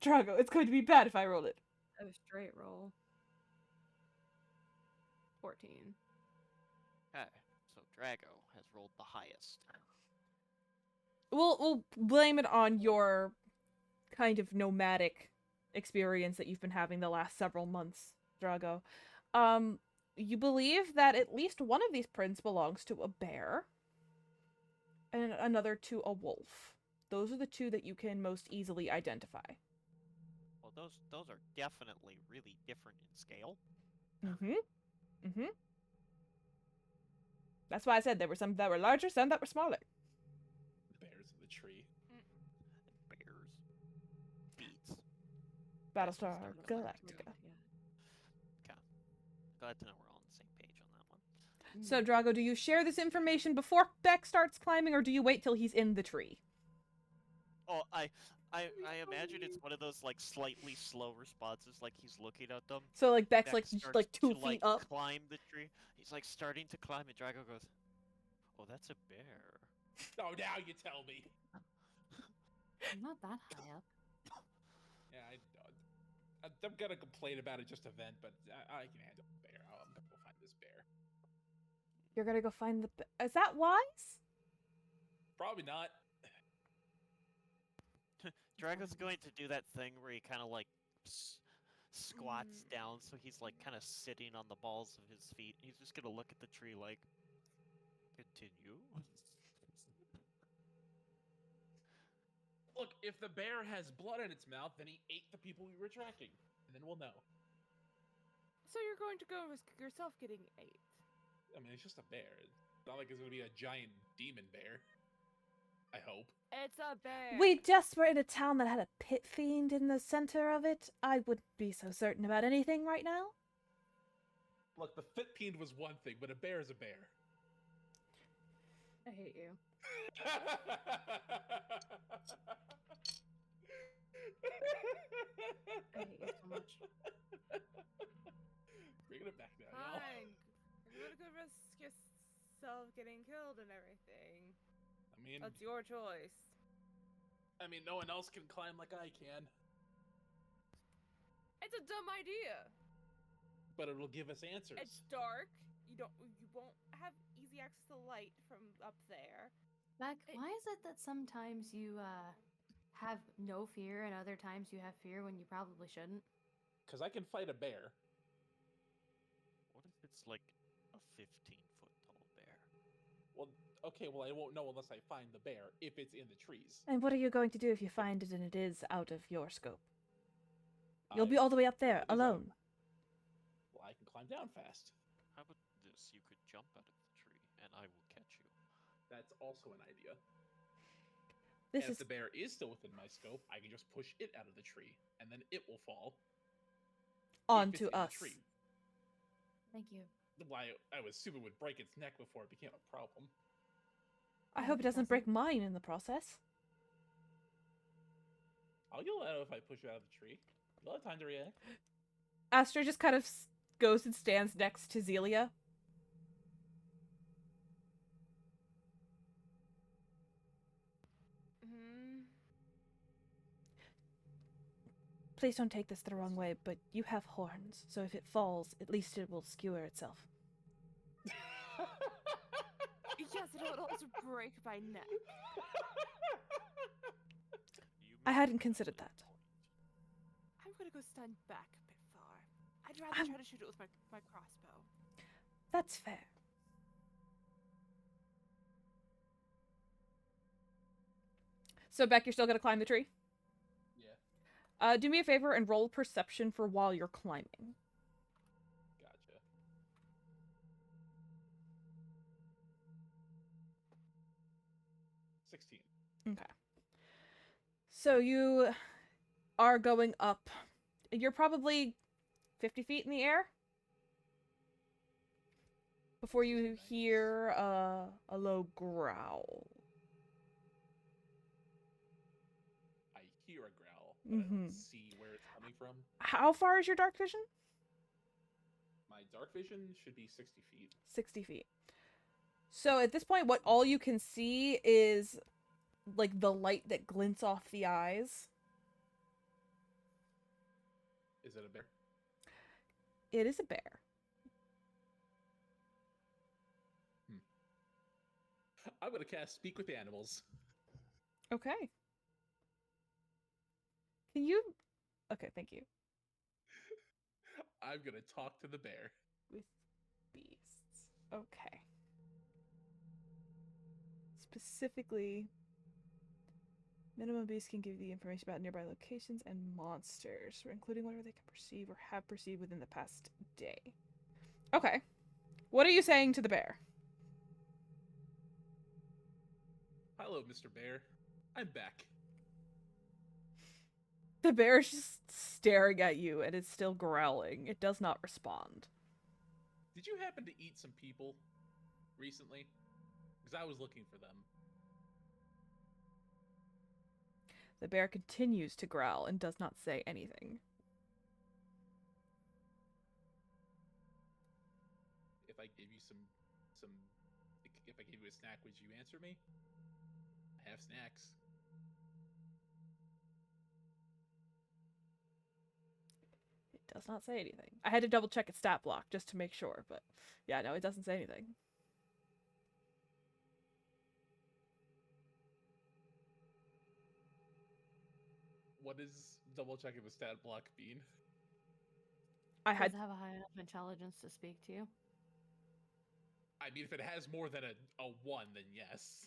Drago, it's going to be bad if I roll it. a straight roll. 14. Okay, so Drago has rolled the highest. We'll blame it on your kind of nomadic experience that you've been having the last several months, Drago. You believe that at least one of these prints belongs to a bear, and another to a wolf. Those are the two that you can most easily identify. Well, those are definitely really different in scale. Mm-hmm. Mm-hmm. That's why I said there were some that were larger, some that were smaller. The bears in the tree. Bears. Beats. Battlestar Battlestar Galactica. Yeah. Okay. Glad to know we're all on the same page on that one. So, Drago, do you share this information before Beck starts climbing, or do you wait till he's in the tree? Oh, I imagine it's one of those like slightly slow responses, like he's looking at them. So, like, Beck's Beck like starts 2 to, feet up. climb the tree. He's like starting to climb, and Drago goes, "Oh, that's a bear." Oh, now you tell me. I'm not that high up. Yeah, I'm gonna complain about it just a vent, but I can handle the bear. I'm gonna go find this bear. You're gonna go find the... Is that wise? Probably not. Drago's going to do that thing where he kind of like squats down, so he's like kind of sitting on the balls of his feet. He's just gonna look at the tree like, continue. Look, if the bear has blood in its mouth, then he ate the people we were tracking, and then we'll know. So you're going to go and risk yourself getting ate? I mean, it's just a bear. It's not like it's gonna be a giant demon bear. I hope. It's a bear. We just were in a town that had a pit fiend in the center of it. I wouldn't be so certain about anything right now. Look, the fit fiend was one thing, but a bear is a bear. I hate you. I hate you so much. Bringing it back now, y'all. Fine. You're gonna go risk yourself getting killed and everything. I mean, That's your choice. no one else can climb like I can, It's a dumb idea. but it'll give us answers. It's dark. You won't have easy access to light from up there. Beck, why is it that sometimes you have no fear and other times you have fear when you probably shouldn't? Because I can fight a bear. What if it's like a 15-foot tall bear? Well, okay, well, I won't know unless I find the bear, if it's in the trees. And what are you going to do if you find it and it is out of your scope? You'll I- be all the way up there, it is alone. Well, I can climb down fast. How about this? You could jump out of the tree, and I will catch you. That's also an idea. This And is if the bear is still within my scope, I can just push it out of the tree, and then it will fall. on if it's to in the us. tree. Thank you. Why, I would assume it would break its neck before it became a problem. I hope it doesn't break mine in the process. I'll yell at it if I push it out of the tree. You'll have time to react. Astra just kind of goes and stands next to Zelia. Hmm. Please don't take this the wrong way, but you have horns, so if it falls, at least it will skewer itself. Yes, it would also break my neck. You I make hadn't a considered valid that. point. I'm gonna go stand back a bit far. I'd rather I'm- try to shoot it with my crossbow. That's fair. So, Beck, you're still going to climb the tree? Yeah, Do me a favor and roll perception for while you're climbing. gotcha. $16. Okay. So you are going up. You're probably 50 feet in the air before you Nice. hear a low growl. I hear a growl, but I Mhm. don't see where it's coming from. How far is your dark vision? My dark vision should be 60 feet. 60 feet. So at this point, what all you can see is like the light that glints off the eyes. Is it a bear? It is a bear. I'm gonna cast Speak with Animals. Okay. Can you? Okay, thank you. I'm gonna talk to the bear. With beasts. Okay. Specifically, minimum beast can give you information about nearby locations and monsters, including whatever they can perceive or have perceived within the past day. Okay. What are you saying to the bear? Hello, Mr. Bear. I'm back. The bear is just staring at you and it's still growling. It does not respond. Did you happen to eat some people recently? Because I was looking for them. The bear continues to growl and does not say anything. If I gave you if I gave you a snack, would you answer me? I have snacks. It does not say anything. I had to double check its stat block just to make sure, but yeah, no, it doesn't say anything. What is double checking the stat block mean? I Does had it have a high enough intelligence to speak to you? I mean, if it has more than a 1, then yes.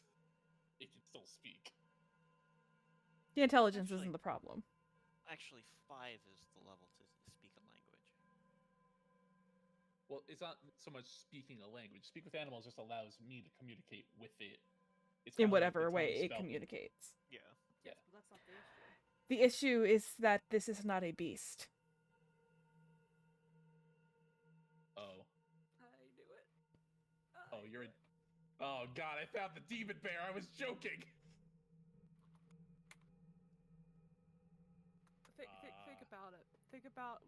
It can still speak. the intelligence Actually- isn't the problem. Actually, 5 is the level to speak a language. Well, it's not so much speaking a language. Speak with animals just allows me to communicate with it. It's In kinda like whatever the way tongue it spell. communicates. Yeah. Yes, Yeah. but that's not the issue. The issue is that this is not a beast. Oh. I knew it. Oh, you're a... Oh, God, I found the demon bear. I was joking. Think about it. Think about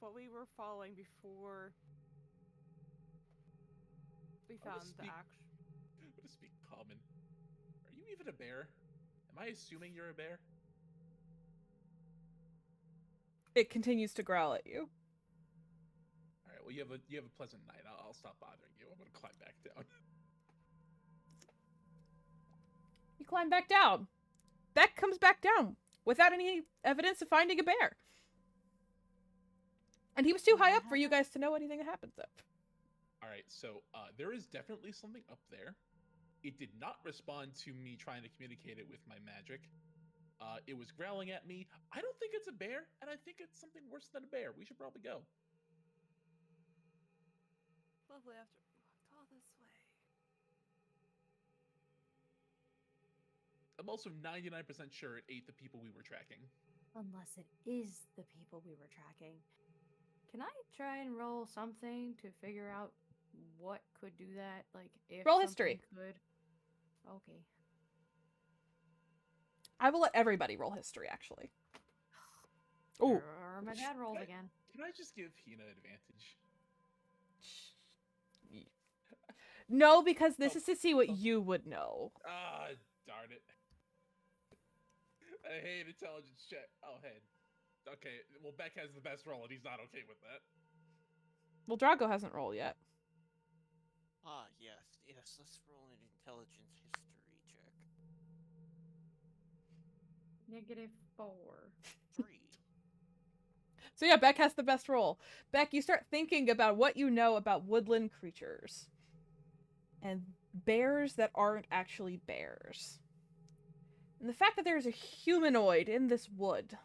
what we were following before we I'm gonna found the speak- action. I'm gonna speak common. Are you even a bear? Am I assuming you're a bear? It continues to growl at you. All right. Well, you have a pleasant night. I'll stop bothering you. I'm gonna climb back down. You climb back down. Beck comes back down without any evidence of finding a bear. And he was too high up for you guys to know anything that happens up. All right. So there is definitely something up there. It did not respond to me trying to communicate it with my magic. It was growling at me. I don't think it's a bear, and I think it's something worse than a bear. We should probably go. Lovely after we walked all this way. I'm also 99% sure it ate the people we were tracking. Unless it is the people we were tracking. Can I try and roll something to figure out what could do that? Like, if Roll something history. could. Okay. I will let everybody roll history, actually. Ooh. My dad rolled Can I- again. Can I just give Hina advantage? No, because this is to see what you would know. Ah, darn it. I hate intelligence check. Oh, hey. Okay, well, Beck has the best roll, and he's not okay with that. Well, Drago hasn't rolled yet. Ah, yes. Let's roll an intelligence history check. -4. 3. So yeah, Beck has the best roll. Beck, you start thinking about what you know about woodland creatures. And bears that aren't actually bears. And the fact that there's a humanoid in this wood.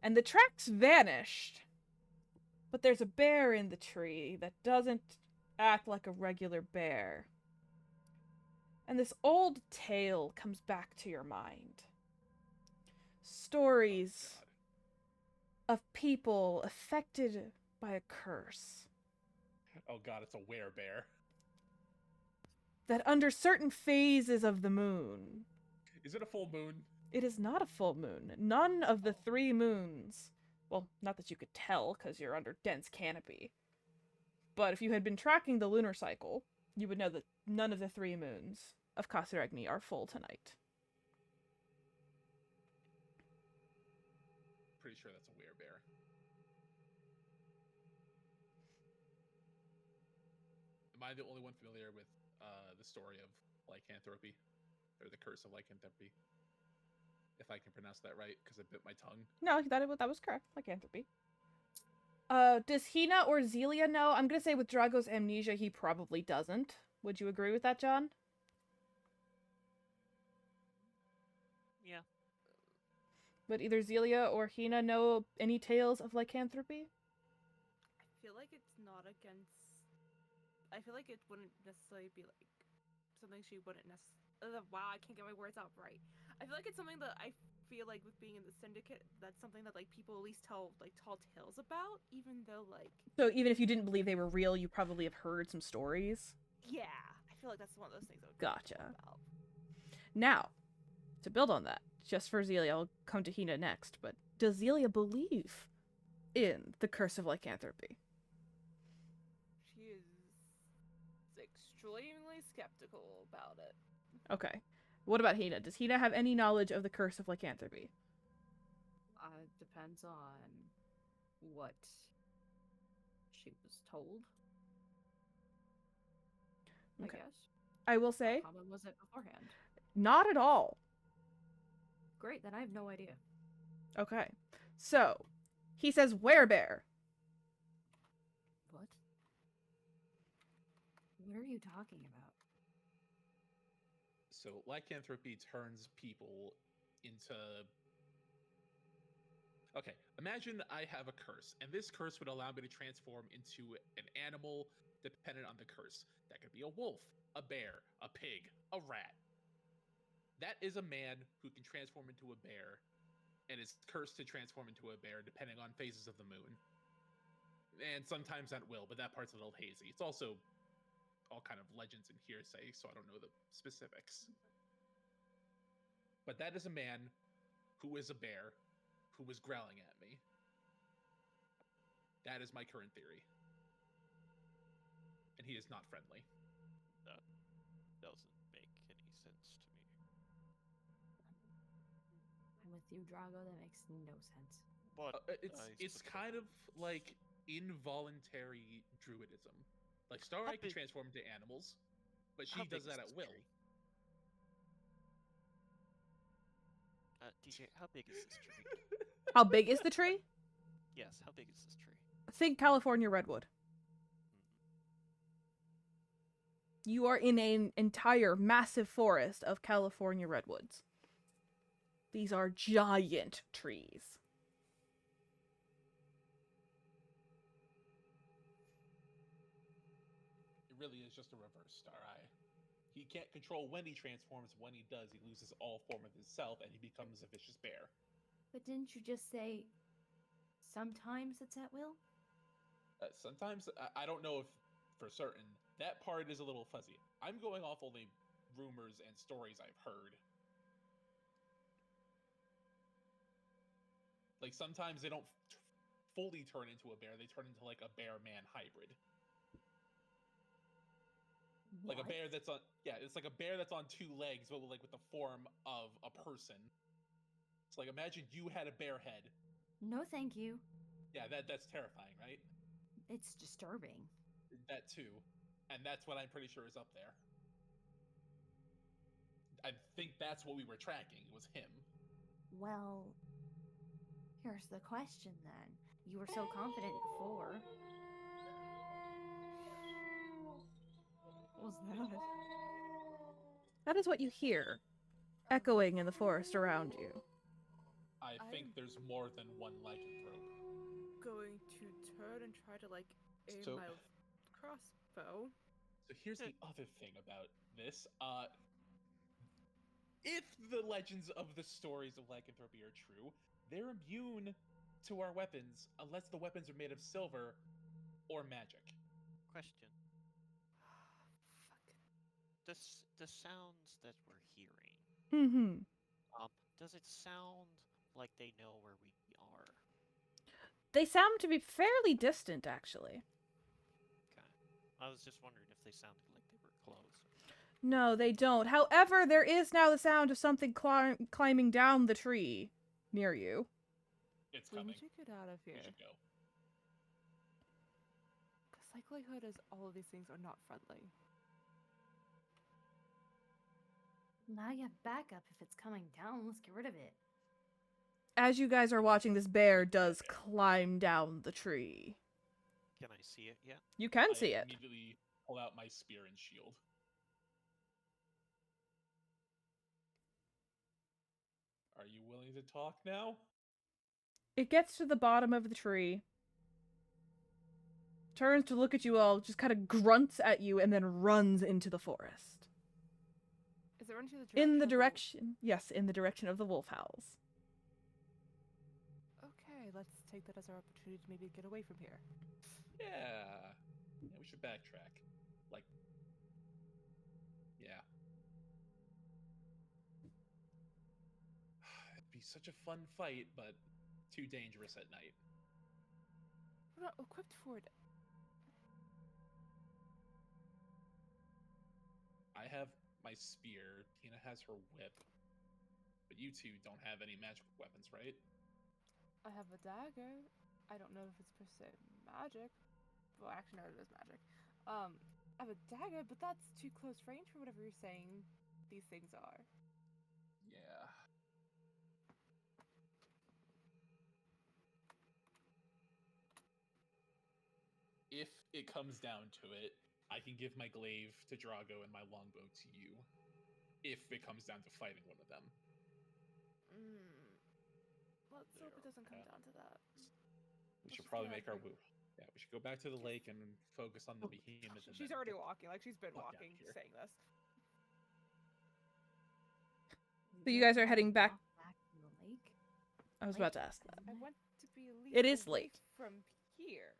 And the tracks vanished. But there's a bear in the tree that doesn't act like a regular bear. And this old tale comes back to your mind. Stories of people affected by a curse. Oh god, it's a werebear. That under certain phases of the moon, Is it a full moon? it is not a full moon. None of the 3 moons. Well, not that you could tell, because you're under dense canopy. But if you had been tracking the lunar cycle, you would know that none of the 3 moons of Casuregni are full tonight. Pretty sure that's a werebear. Am I the only one familiar with the story of lycanthropy? Or the curse of lycanthropy? If I can pronounce that right, because I bit my tongue. No, that was correct. Lycanthropy. Does Hina or Zelia know? I'm gonna say with Drago's amnesia, he probably doesn't. Would you agree with that, John? Yeah. Would either Zelia or Hina know any tales of lycanthropy? I feel like it's not against. I feel like it wouldn't necessarily be like something she wouldn't necessarily. Wow, I can't get my words out right. I feel like it's something that I feel like with being in the syndicate, that's something that like people at least tell like tall tales about, even though like. So even if you didn't believe they were real, you probably have heard some stories. Yeah, I feel like that's one of those things I would Gotcha. know about. Now, to build on that, just for Zelia, I'll come to Hina next, but does Zelia believe in the curse of lycanthropy? She is extremely skeptical about it. Okay. What about Hina? Does Hina have any knowledge of the curse of lycanthropy? Depends on what she was told. Okay. I guess. I will say, How common was it beforehand? not at all. Great, then I have no idea. Okay. So, he says werebear. What are you talking about? So lycanthropy turns people into. Okay, imagine I have a curse, and this curse would allow me to transform into an animal dependent on the curse. That could be a wolf, a bear, a pig, a rat. That is a man who can transform into a bear and is cursed to transform into a bear depending on phases of the moon. And sometimes at will, but that part's a little hazy. It's also all kind of legends and hearsay, so I don't know the specifics. But that is a man who is a bear who was growling at me. That is my current theory. And he is not friendly. That doesn't make any sense to me. I'm with you, Drago. That makes no sense. But It's kind of like involuntary druidism. Like Starlight can transform into animals, but she does that at will. DJ, how big is this tree? How big is the tree? Yes, how big is this tree? Think California redwood. You are in an entire massive forest of California redwoods. These are giant trees. It really is just a reverse Star Eye. He can't control when he transforms. When he does, he loses all form of himself and he becomes a vicious bear. But didn't you just say sometimes it's at will? Sometimes, I don't know if for certain. That part is a little fuzzy. I'm going off only rumors and stories I've heard. Like sometimes they don't fully turn into a bear, they turn into like a bear-man hybrid. Like a bear that's on, yeah, it's like a bear that's on two legs, but like with the form of a person. It's like imagine you had a bear head. No, thank you. Yeah, that's terrifying, right? It's disturbing. That too, and that's what I'm pretty sure is up there. I think that's what we were tracking, was him. Well, here's the question then. You were so confident before. What was that? That is what you hear, echoing in the forest around you. I think there's more than one lycanthrope. Going to turn and try to like aim So- my crossbow. So here's the other thing about this. If the legends of the stories of lycanthropy are true, they're immune to our weapons unless the weapons are made of silver or magic. Question. Fuck. The sounds that we're hearing, Mm-hmm. does it sound like they know where we are? They sound to be fairly distant, actually. Okay. I was just wondering if they sounded like they were close. No, they don't. However, there is now the sound of something climbing down the tree near you. It's We coming. need to get out of We here. should go. Because likelihood is all of these things are not friendly. Now you have backup if it's coming down. Let's get rid of it. As you guys are watching, this bear does climb down the tree. Can I see it yet? You can I see it. immediately pull out my spear and shield. Are you willing to talk now? It gets to the bottom of the tree, turns to look at you all, just kind of grunts at you, and then runs into the forest. Is it running to the direction? In the of direction, yes, in the direction of the wolf howls. Okay, let's take that as our opportunity to maybe get away from here. Yeah. We should backtrack. Like, yeah. It'd be such a fun fight, but too dangerous at night. We're not equipped for it. I have my spear. Tina has her whip. But you two don't have any magic weapons, right? I have a dagger. I don't know if it's per se magic. Well, actually, no, it is magic. I have a dagger, but that's too close range for whatever you're saying these things are. Yeah. If it comes down to it, I can give my glaive to Drago and my longbow to you, if it comes down to fighting one of them. Let's hope it doesn't come down to that. We should just probably get make our out of move. Yeah, we should go back to the lake and focus on the behemoth. And She's then already get the walking. Like, she's been fuck outta walking, here. saying this. So you guys are heading back. Back to the lake. I was about to ask that. I want to be at least It is away late. from here.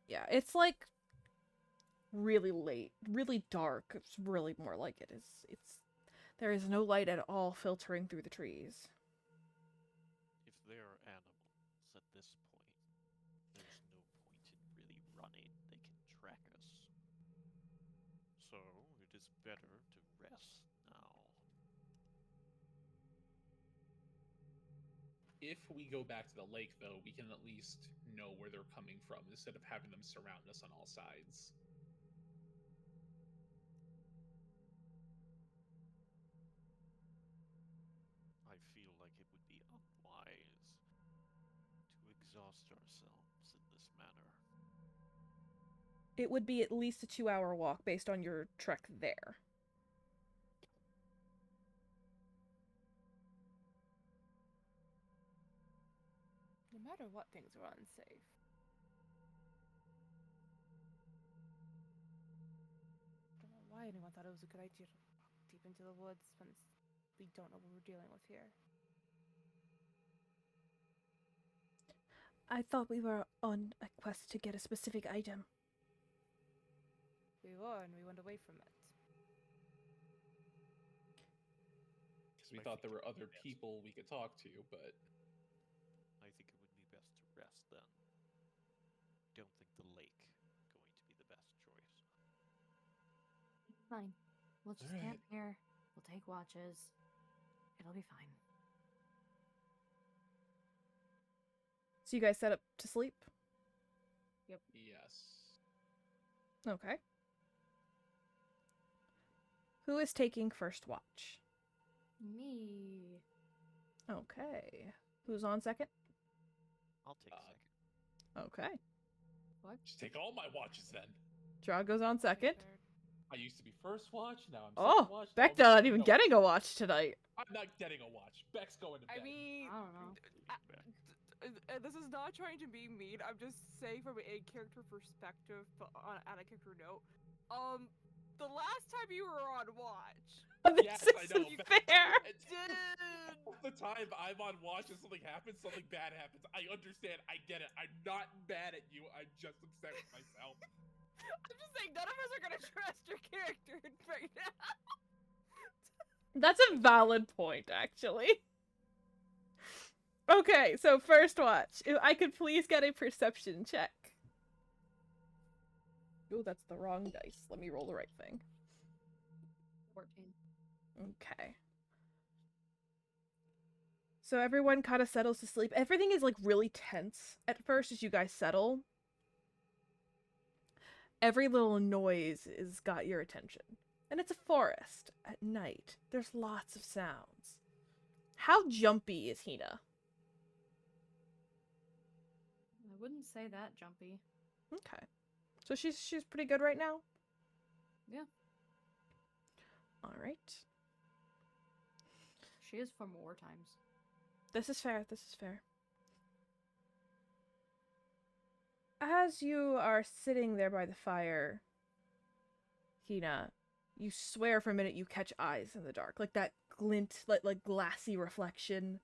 Yeah, it's like really late, really dark. It's really more like it is. There is no light at all filtering through the trees. If there are animals at this point, there's no point in really running. They can track us. So it is better to rest now. If we go back to the lake, though, we can at least know where they're coming from instead of having them surround us on all sides. I feel like it would be unwise to exhaust ourselves in this manner. It would be at least a 2-hour walk based on your trek there. No matter what, things are unsafe. I don't know why anyone thought it was a good idea to walk deep into the woods when we don't know what we're dealing with here. I thought we were on a quest to get a specific item. We were, and we went away from it. Because we thought there were other people we could talk to, but I think it would be best to rest then. Don't think the lake going to be the best choice. Fine. We'll just Alright. camp here. We'll take watches. It'll be fine. So you guys set up to sleep? yes. Okay. Who is taking first watch? Me. Okay. Who's on second? I'll take second. Okay. What? Just take all my watches then. Drago's on second. I used to be first watch, now I'm Oh, second watch. now Beck's I'm- not even no, getting a watch tonight. I'm not getting a watch. Beck's going to bed. I mean, I don't know. this is not trying to be mean. I'm just saying from a character perspective, but on a character note. The last time you were on watch, Yes, This I know. isn't fair. Half the time I'm on watch and something happens, something bad happens. I understand. I get it. I'm not mad at you. I'm just upset with myself. I'm just saying none of us are gonna trust your character right now. That's a valid point, actually. Okay, so first watch. If I could please get a perception check. Oh, that's the wrong dice. Let me roll the right thing. 14. Okay. So everyone kind of settles to sleep. Everything is like really tense at first as you guys settle. Every little noise has got your attention. And it's a forest at night. There's lots of sounds. How jumpy is Hina? I wouldn't say that jumpy. Okay. So she's pretty good right now? Yeah. All right. She is from war times. This is fair. This is fair. As you are sitting there by the fire, Hina, you swear for a minute you catch eyes in the dark. Like that glint, like glassy reflection.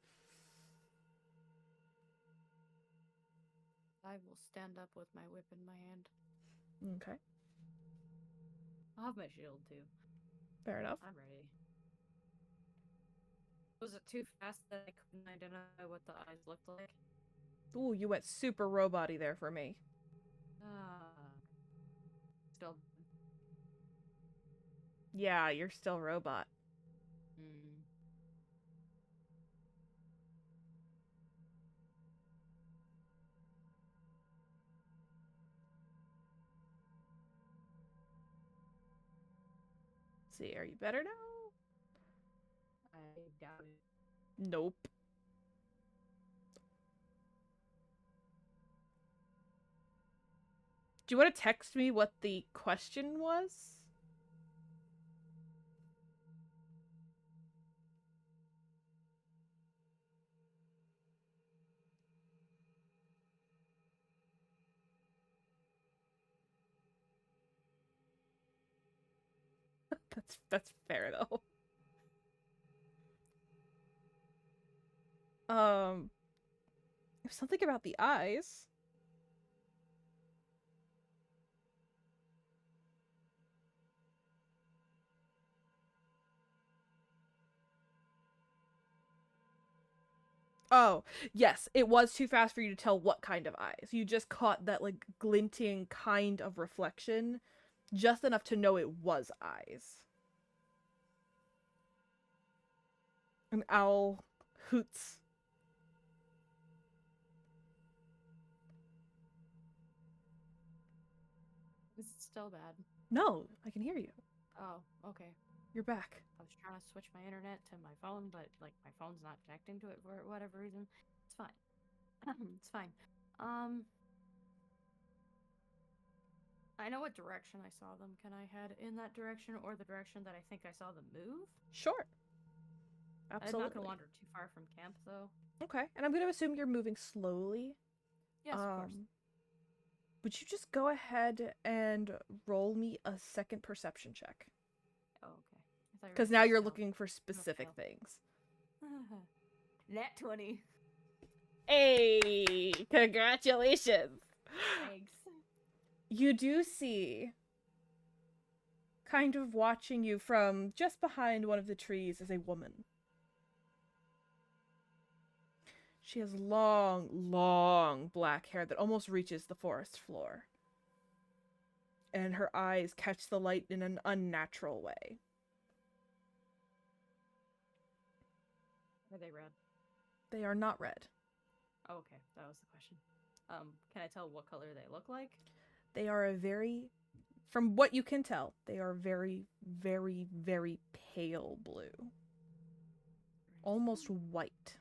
I will stand up with my whip in my hand. Okay. I'll have my shield too. Fair enough. I'm ready. Was it too fast that I couldn't identify what the eyes looked like? Ooh, you went super robot-y there for me. Still. Yeah, you're still robot. Mm. See, are you better now? I doubt it. Nope. Do you want to text me what the question was? That's fair though. Um, something about the eyes. Oh, yes, it was too fast for you to tell what kind of eyes. You just caught that like glinting kind of reflection, just enough to know it was eyes. An owl hoots. Is it still bad? No, I can hear you. Oh, okay. You're back. I was trying to switch my internet to my phone, but like my phone's not connecting to it for whatever reason. It's fine. It's fine. Um, I know what direction I saw them. Can I head in that direction or the direction that I think I saw them move? Sure. I'm not Absolutely. gonna wander too far from camp, though. Okay, and I'm gonna assume you're moving slowly. Yes, of course. Would you just go ahead and roll me a second perception check? Oh, okay. Because now you're looking for specific fail. things. Nat 20. Hey, congratulations. Thanks. You do see, kind of watching you from just behind one of the trees, is a woman. She has long, long black hair that almost reaches the forest floor. And her eyes catch the light in an unnatural way. Are they red? They are not red. Oh, okay, that was the question. Can I tell what color they look like? They are a very, from what you can tell, they are very, very, very pale blue. Almost white.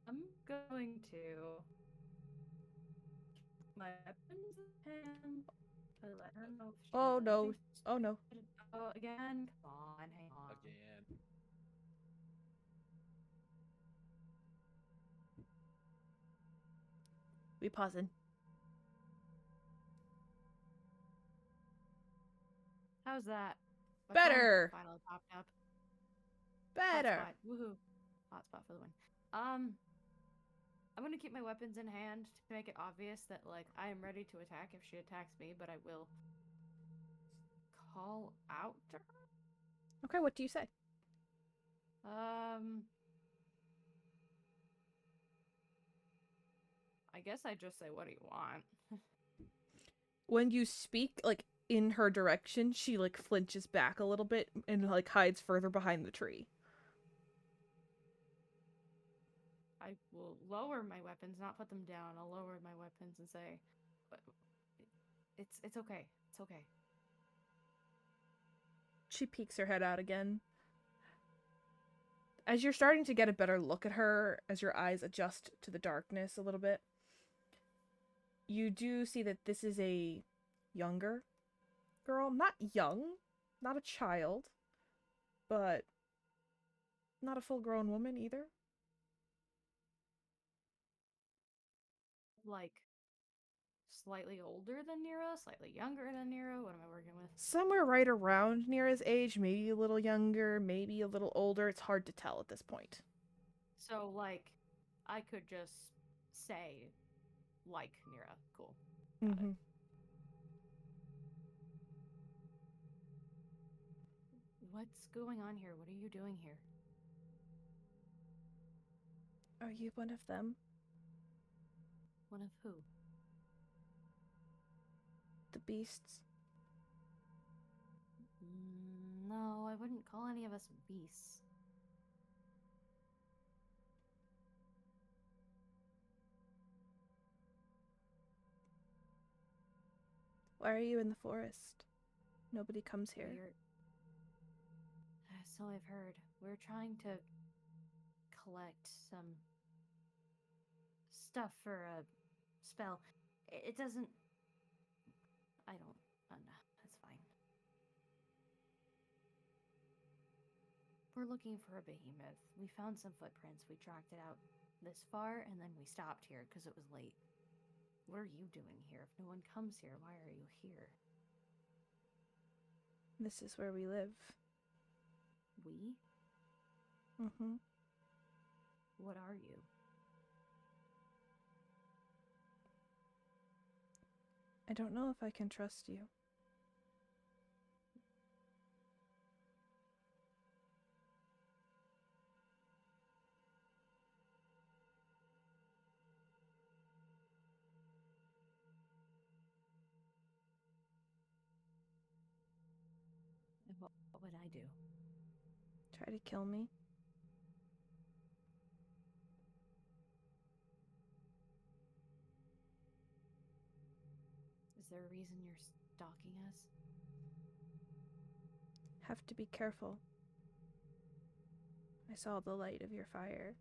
I'm going to my weapons in hand to let her know if she Oh has no. anything. Oh no. Oh, again? Come on, hang on. Again. We pausing. How's that? My Better. phone finally popped up. Better. Hotspot. Woohoo. Hotspot for the win. I'm gonna keep my weapons in hand to make it obvious that, like, I am ready to attack if she attacks me, but I will call out to her. Okay, what do you say? I guess I just say, what do you want? When you speak, like, in her direction, she, like, flinches back a little bit and, like, hides further behind the tree. I will lower my weapons, not put them down. I'll lower my weapons and say, it's okay. It's okay. She peeks her head out again. As you're starting to get a better look at her, as your eyes adjust to the darkness a little bit, you do see that this is a younger girl. Not young, not a child, but not a full-grown woman either. Like, slightly older than Nero, slightly younger than Nero. What am I working with? Somewhere right around Nira's age, maybe a little younger, maybe a little older. It's hard to tell at this point. So, like, I could just say, like Nira. Cool. Got it. What's going on here? What are you doing here? Are you one of them? One of who? The beasts? No, I wouldn't call any of us beasts. Why are you in the forest? Nobody comes here. So I've heard. We're trying to collect some stuff for a spell. It doesn't. I don't. No, that's fine. We're looking for a behemoth. We found some footprints. We tracked it out this far, and then we stopped here because it was late. What are you doing here? If no one comes here, why are you here? This is where we live. We? Mm-hmm. What are you? I don't know if I can trust you. And what would I do? Try to kill me? Is there a reason you're stalking us? Have to be careful. I saw the light of your fire.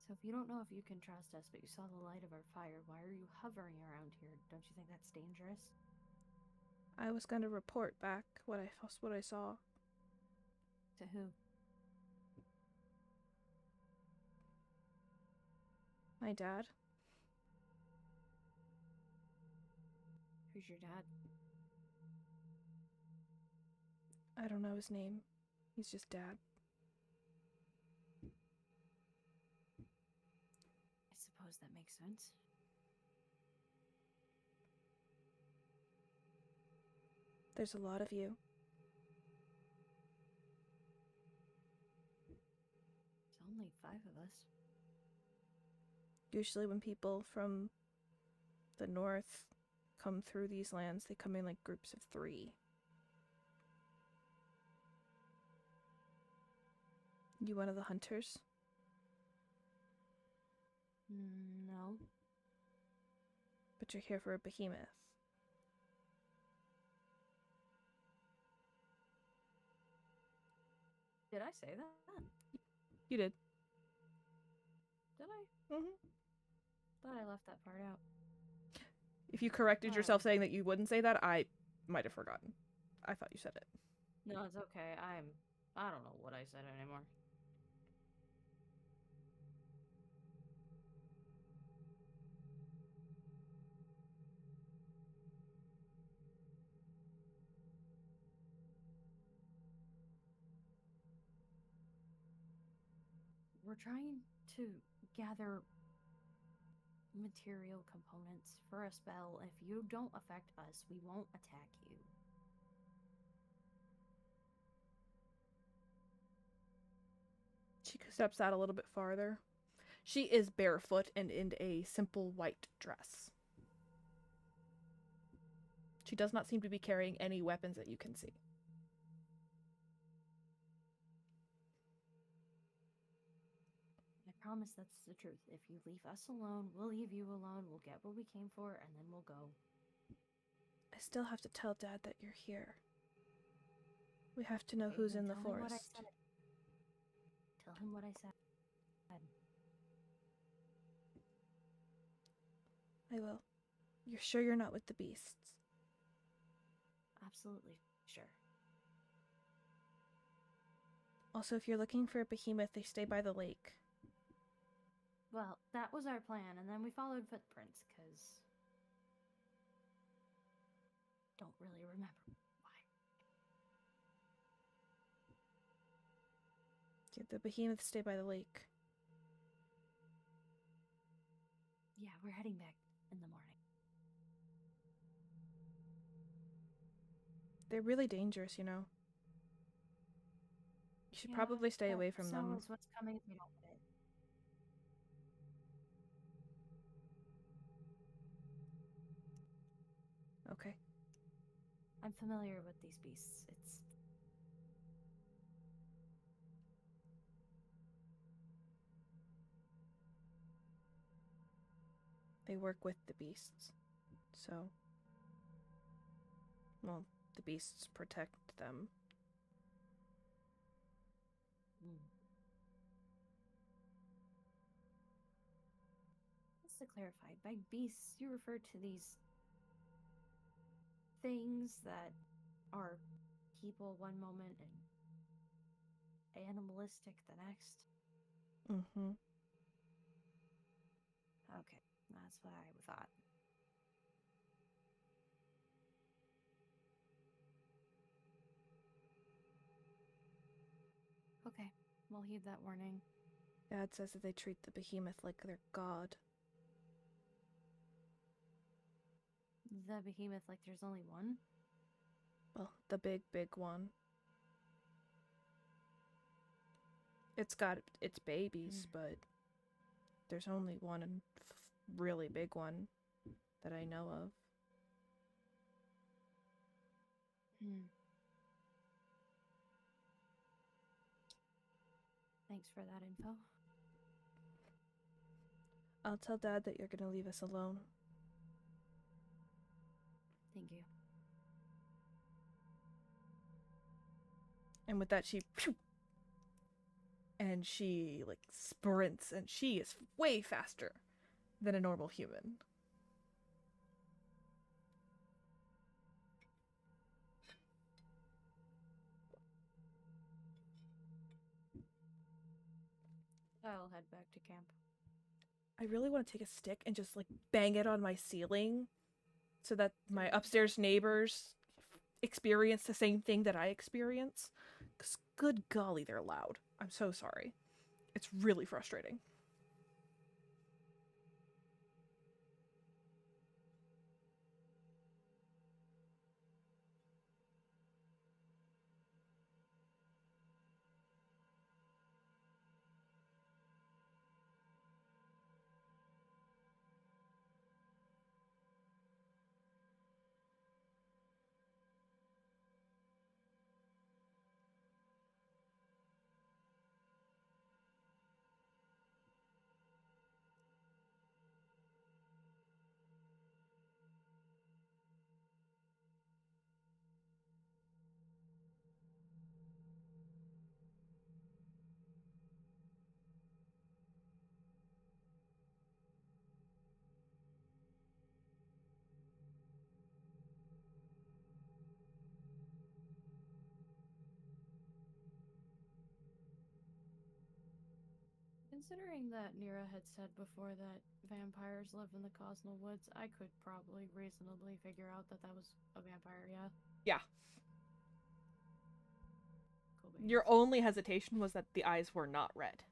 So if you don't know if you can trust us, but you saw the light of our fire, why are you hovering around here? Don't you think that's dangerous? I was going to report back what I saw. To who? My dad. Who's your dad? I don't know his name. He's just Dad. I suppose that makes sense. There's a lot of you. There's only 5 of us. Usually when people from the north come through these lands, they come in like groups of 3. You one of the hunters? No. But you're here for a behemoth. Did I say that? You did. Did I? Mm-hmm. Thought I left that part out. If you corrected Oh. yourself saying that you wouldn't say that, I might have forgotten. I thought you said it. No, it's okay. I don't know what I said anymore. We're trying to gather material components for a spell. If you don't affect us, we won't attack you. She steps out a little bit farther. She is barefoot and in a simple white dress. She does not seem to be carrying any weapons that you can see. I promise that's the truth. If you leave us alone, we'll leave you alone. We'll get what we came for, and then we'll go. I still have to tell Dad that you're here. We have to know Okay, who's then in the tell him what I forest. said. Tell him what I said. I will. You're sure you're not with the beasts? Absolutely sure. Also, if you're looking for a behemoth, they stay by the lake. Well, that was our plan, and then we followed footprints, because... Don't really remember why. Yeah, the behemoths stay by the lake. Yeah, we're heading back in the morning. They're really dangerous, you know. You should Yeah, probably stay but away from so them. is what's coming if we don't get it. Okay. I'm familiar with these beasts. It's... They work with the beasts. So... Well, the beasts protect them. Just to clarify, by beasts, you refer to these things that are people one moment and animalistic the next? Mm-hmm. Okay, that's what I thought. Okay, we'll heed that warning. Dad says that they treat the behemoth like their god. The behemoth, like there's only one? Well, the big one. It's got its babies, but there's only one really big one that I know of. Thanks for that info. I'll tell Dad that you're gonna leave us alone. Thank you. And with that, she like sprints, and she is way faster than a normal human. I'll head back to camp. I really want to take a stick and just like bang it on my ceiling so that my upstairs neighbors experience the same thing that I experience. Because good golly, they're loud. I'm so sorry. It's really frustrating. Considering that Nira had said before that vampires live in the Kosnal Woods, I could probably reasonably figure out that that was a vampire, yeah? Yeah. Cool Your only hesitation was that the eyes were not red.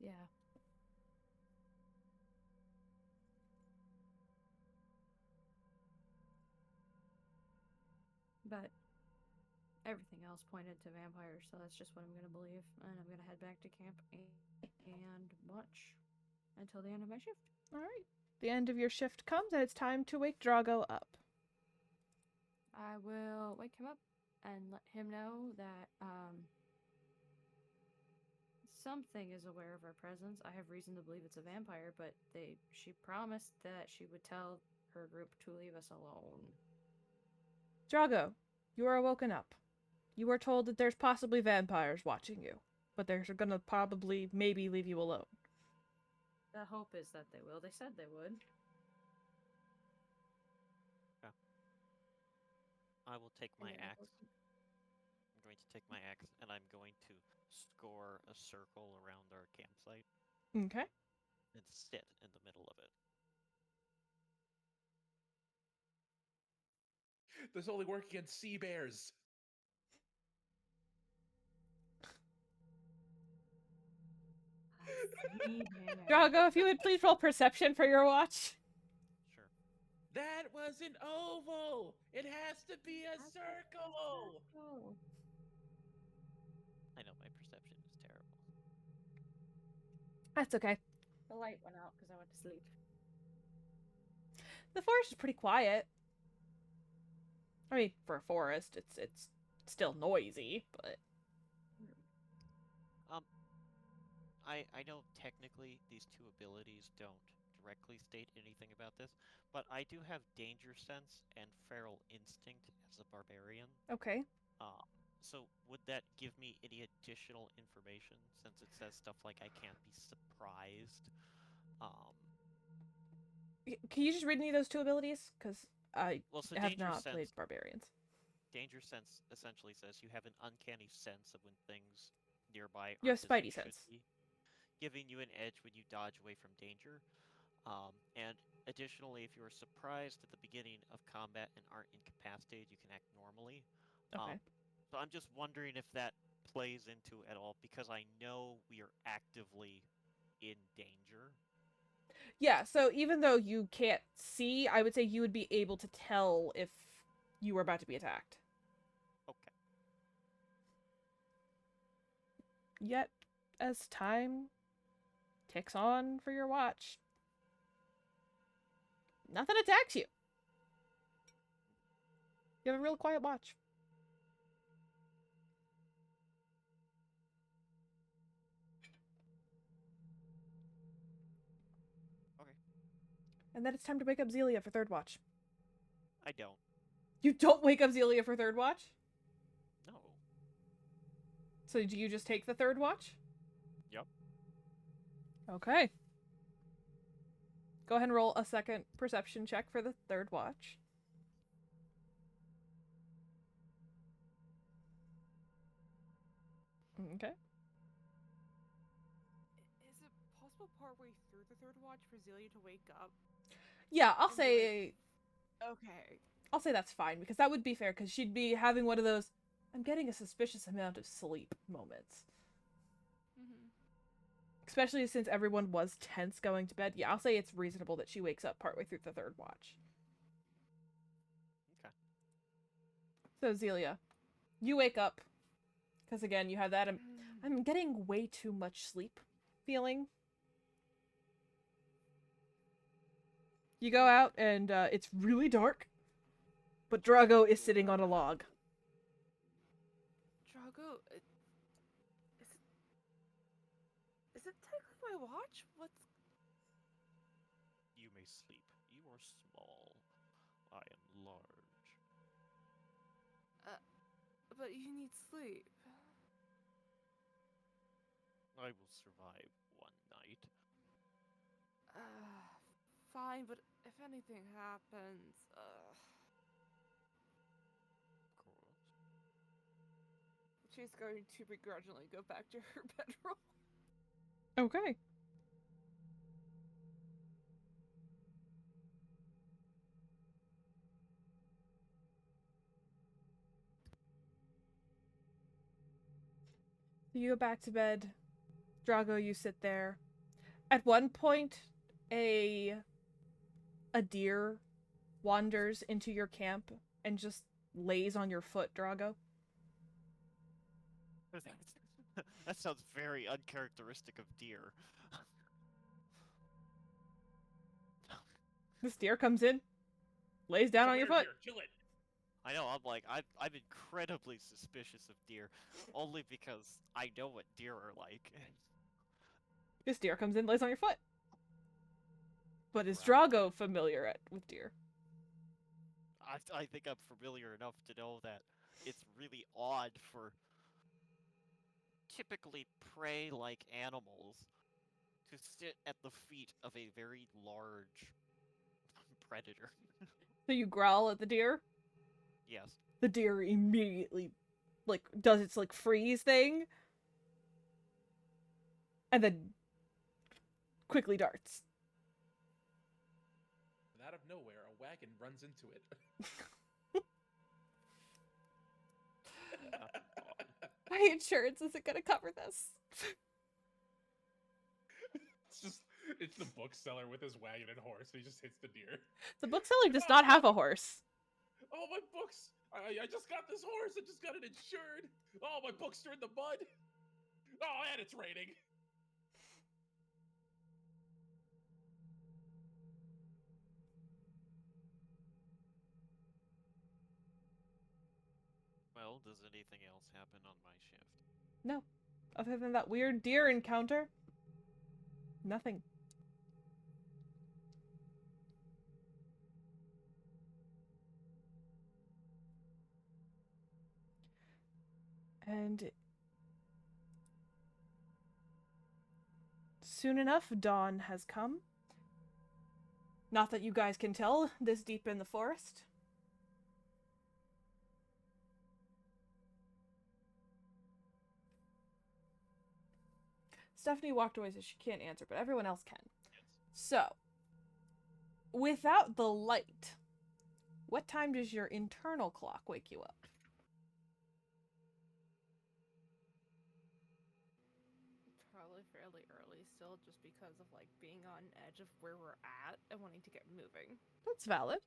Yeah. But everything else pointed to vampires, so that's just what I'm gonna believe. And I'm gonna head back to camp and watch until the end of my shift. All right. The end of your shift comes, and it's time to wake Drago up. I will wake him up and let him know that something is aware of our presence. I have reason to believe it's a vampire, but she promised that she would tell her group to leave us alone. Drago, you are woken up. You are told that there's possibly vampires watching you, but they're gonna probably maybe leave you alone. The hope is that they will. They said they would. Yeah. I will take my axe. I'm going to take my axe and I'm going to score a circle around our campsite. Okay. And sit in the middle of it. This only work against sea bears. Drago, if you would please roll perception for your watch. Sure. That was an oval. It has to be a circle. I know my perception is terrible. That's okay. The light went out because I went to sleep. The forest is pretty quiet. I mean, for a forest, it's still noisy, but I know technically these two abilities don't directly state anything about this, but I do have danger sense and feral instinct as a barbarian. Okay. Uh, so would that give me any additional information since it says stuff like I can't be surprised? Um, Can you just read me those two abilities? Because I well, so have not played barbarians. danger sense essentially says you have an uncanny sense of when things nearby You have aren't as they spidey should sense. be, giving you an edge when you dodge away from danger. And additionally, if you are surprised at the beginning of combat and aren't incapacitated, you can act normally. Okay. So I'm just wondering if that plays into at all because I know we are actively in danger. Yeah, so even though you can't see, I would say you would be able to tell if you were about to be attacked. Okay. Yet, as time ticks on for your watch, nothing attacks you. You have a real quiet watch. Okay. And then it's time to wake up Zelia for third watch. I don't. You don't wake up Zelia for third watch? No. So do you just take the third watch? Yep. Okay. Go ahead and roll a second perception check for the third watch. Okay. Is it possible partway through the third watch for Zelia to wake up? Yeah, I'll And be say Okay. I'll say that's fine because that would be fair because she'd be having one of those I'm getting a suspicious amount of sleep moments. Mm-hmm. Especially since everyone was tense going to bed. Yeah, I'll say it's reasonable that she wakes up partway through the third watch. Okay. So Zelia, you wake up because again you have that I'm getting way too much sleep feeling. You go out and it's really dark, but Drago is sitting on a log. Drago, is it technically my watch? What's You may sleep. You are small. I am large. but you need sleep. I will survive one night. Fine, but if anything happens, Of course. she's going to begrudgingly go back to her bedroom. Okay. You go back to bed. Drago, you sit there. At one point, a deer wanders into your camp and just lays on your foot, Drago. That sounds very uncharacteristic of deer. This deer comes in, lays down Come on your here, foot. dear, kill it. I know, I'm incredibly suspicious of deer, only because I know what deer are like. This deer comes in, lays on your foot. But is Growl. Drago familiar with deer? I think I'm familiar enough to know that it's really odd for typically prey-like animals to sit at the feet of a very large predator. So you growl at the deer. Yes. The deer immediately, does its, freeze thing. And then quickly darts. And out of nowhere, a wagon runs into it. My insurance isn't gonna cover this. It's the bookseller with his wagon and horse. He just hits the deer. The bookseller does not have a horse. Oh, my books! I just got this horse. I just got it insured. Oh, my books are in the mud. Oh, and it's raining. Well, does anything else happen on my shift? No. Other than that weird deer encounter. Nothing. And soon enough, dawn has come. Not that you guys can tell this deep in the forest. Stephanie walked away, so she can't answer, but everyone else can. Yes. So, without the light, what time does your internal clock wake you up? Probably fairly early still, just because of like being on edge of where we're at and wanting to get moving. That's valid.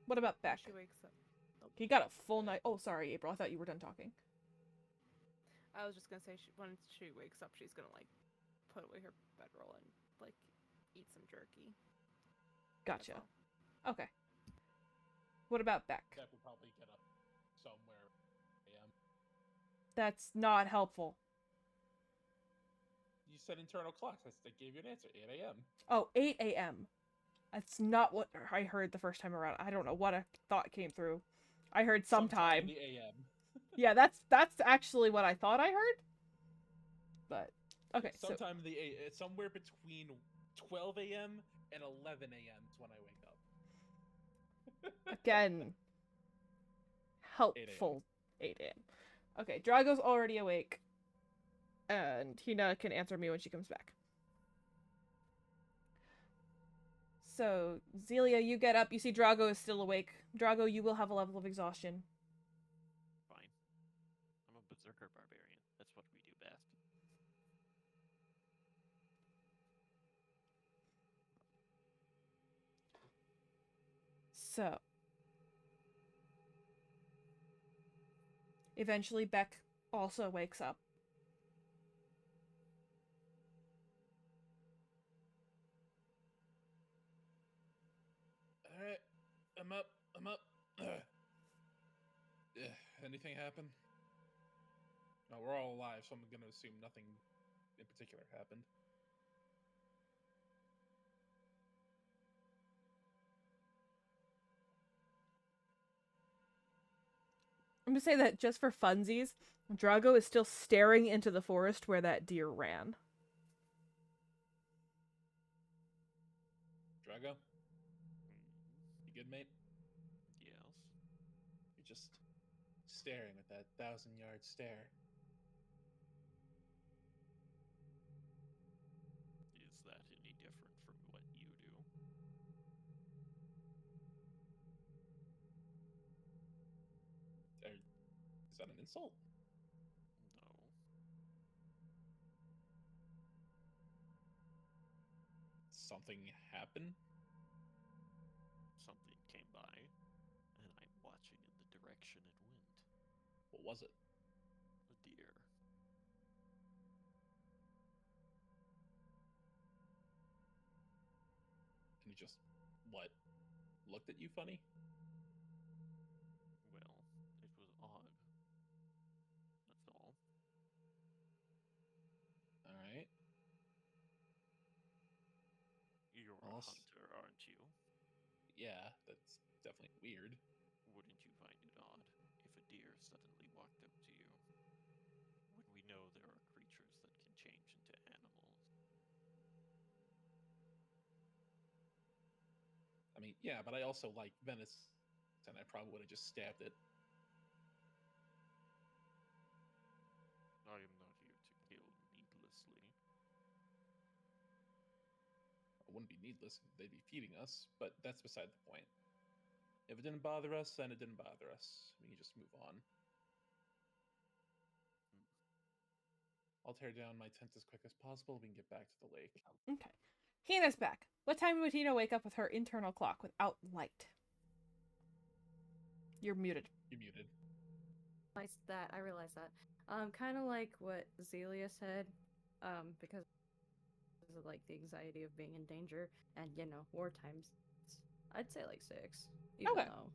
What about When Beck? she wakes up. He got a full night. Oh, sorry, April. I thought you were done talking. I was just gonna say when she wakes up, she's gonna like put away her bedroll and like eat some jerky. That's Gotcha. all. Okay. What about Beck? Beck will probably get up somewhere a.m. That's not helpful. You said internal clocks. I gave you an answer. 8 a.m. Oh, 8 a.m. That's not what I heard the first time around. I don't know what a thought came through. I heard sometime. in the a.m. Yeah, that's actually what I thought I heard. But okay, so Sometime in the somewhere between 12 a.m. and 11 a.m. is when I wake up. again, helpful 8 a.m. Okay, Drago's already awake, and Hina can answer me when she comes back. So, Zelia, you get up. You see Drago is still awake. Drago, you will have a level of exhaustion. Fine. I'm a berserker barbarian. That's what we do best. So, eventually Beck also wakes up. All right, I'm up. I'm up. Anything happen? No, we're all alive, so I'm gonna assume nothing in particular happened. I'm gonna say that just for funsies, Drago is still staring into the forest where that deer ran. Drago, Mm, you good, mate? yes. You're just staring with that 1,000-yard stare. Is that any different from what you do? Is that an insult? No. Something happened? Something came by, and I'm watching in the direction it went. What was it? A deer. And he just, what, looked at you funny? Well, it was odd. That's all. All right. You're Well, a hunter, aren't you? yeah, that's definitely weird. Wouldn't you find it odd if a deer suddenly walked up to you? When we know there are creatures that can change into animals. I mean, yeah, but I also like venison, and I probably would have just stabbed it. I am not here to kill needlessly. It wouldn't be needless. They'd be feeding us, but that's beside the point. If it didn't bother us, then it didn't bother us. We can just move on. I'll tear down my tent as quick as possible. We can get back to the lake. Okay. Hina's back. What time would Hina wake up with her internal clock without light? You're muted. You're muted. I realized that. Kind of like what Zelia said, because of like the anxiety of being in danger and war times. I'd say like 6, even Okay. though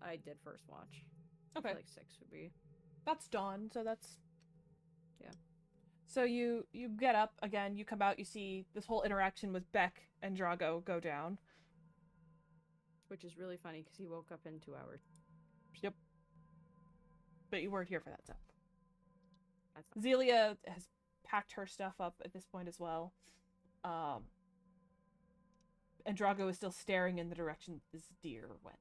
I did first watch. Okay. I feel like 6 would be. That's dawn, so that's... Yeah. So you get up, again, you come out, you see this whole interaction with Beck and Drago go down. Which is really funny because he woke up in 2 hours. Yep. But you weren't here for that stuff. That's fine. Zelia has packed her stuff up at this point as well. And Drago is still staring in the direction this deer went.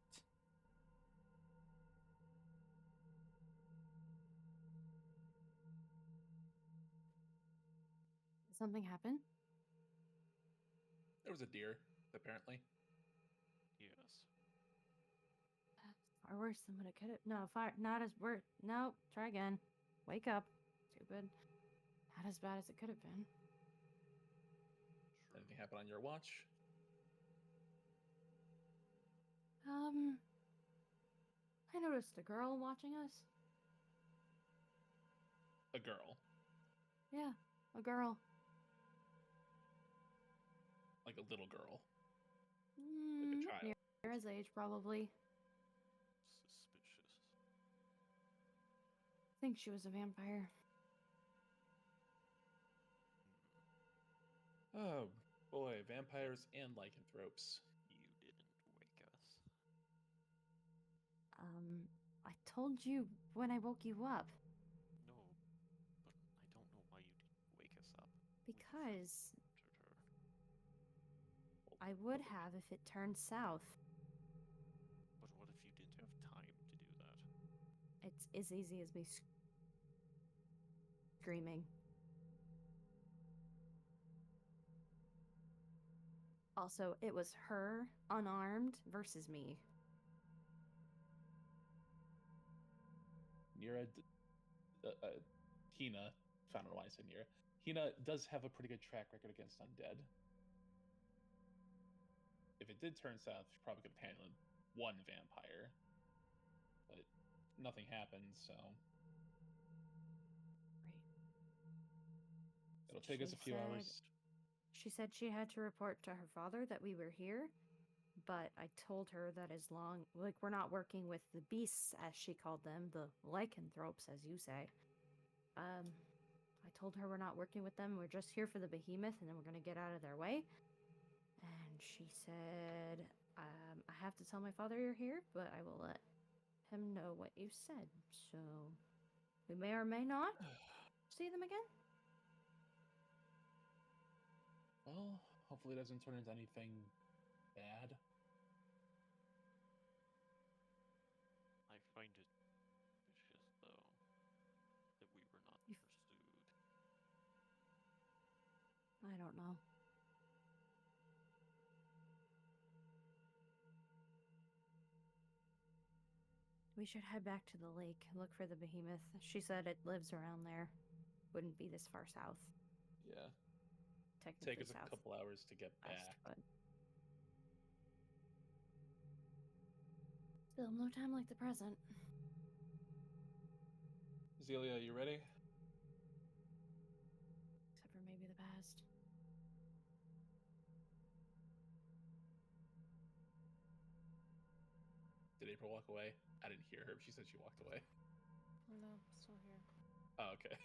Did something happen? There was a deer, apparently. Yes. Far worse than what it could have. No, far not as worse. No, try again. Wake up, stupid. Not as bad as it could have been. Anything happen on your watch? I noticed a girl watching us. A girl. Yeah, a girl. Like a little girl. Like a child. Near his age, probably. Suspicious. I think she was a vampire. Oh boy, vampires and lycanthropes. You didn't wake us. I told you when I woke you up. No, but I don't know why you didn't wake us up. Because Murdered her. I would have if it turned south. But what if you didn't have time to do that? It's as easy as me screaming. Also, it was her, unarmed, versus me. Hina, found out why I said Nira. Hina does have a pretty good track record against undead. If it did turn south, she probably could have handled one vampire. But nothing happened, so. Right. It'll take us a few hours. She said she had to report to her father that we were here, but I told her that as long, like, we're not working with the beasts, as she called them, the lycanthropes, as you say. I told her we're not working with them, we're just here for the behemoth, and then we're gonna get out of their way. And she said, I have to tell my father you're here, but I will let him know what you said. So, we may or may not see them again. Well, hopefully it doesn't turn into anything bad. I find it suspicious, though, that we were not pursued. I don't know. We should head back to the lake, look for the behemoth. She said it lives around there. Wouldn't be this far south. Yeah. Technically Take us south a couple hours to get west, back. but still no time like the present. Zelia, you ready? Except for maybe the past. Did April walk away? I didn't hear her. She said she walked away. Oh no, still here. Oh, okay.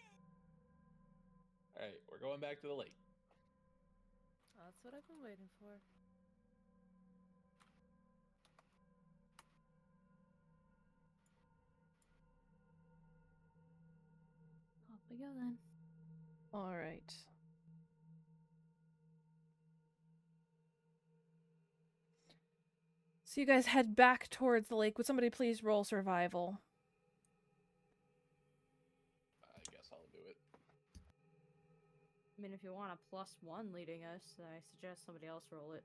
Alright, we're going back to the lake. That's what I've been waiting for. Off we go then. All right. So you guys head back towards the lake. Would somebody please roll survival? I guess I'll do it. I mean, if you want a +1 leading us, I suggest somebody else roll it.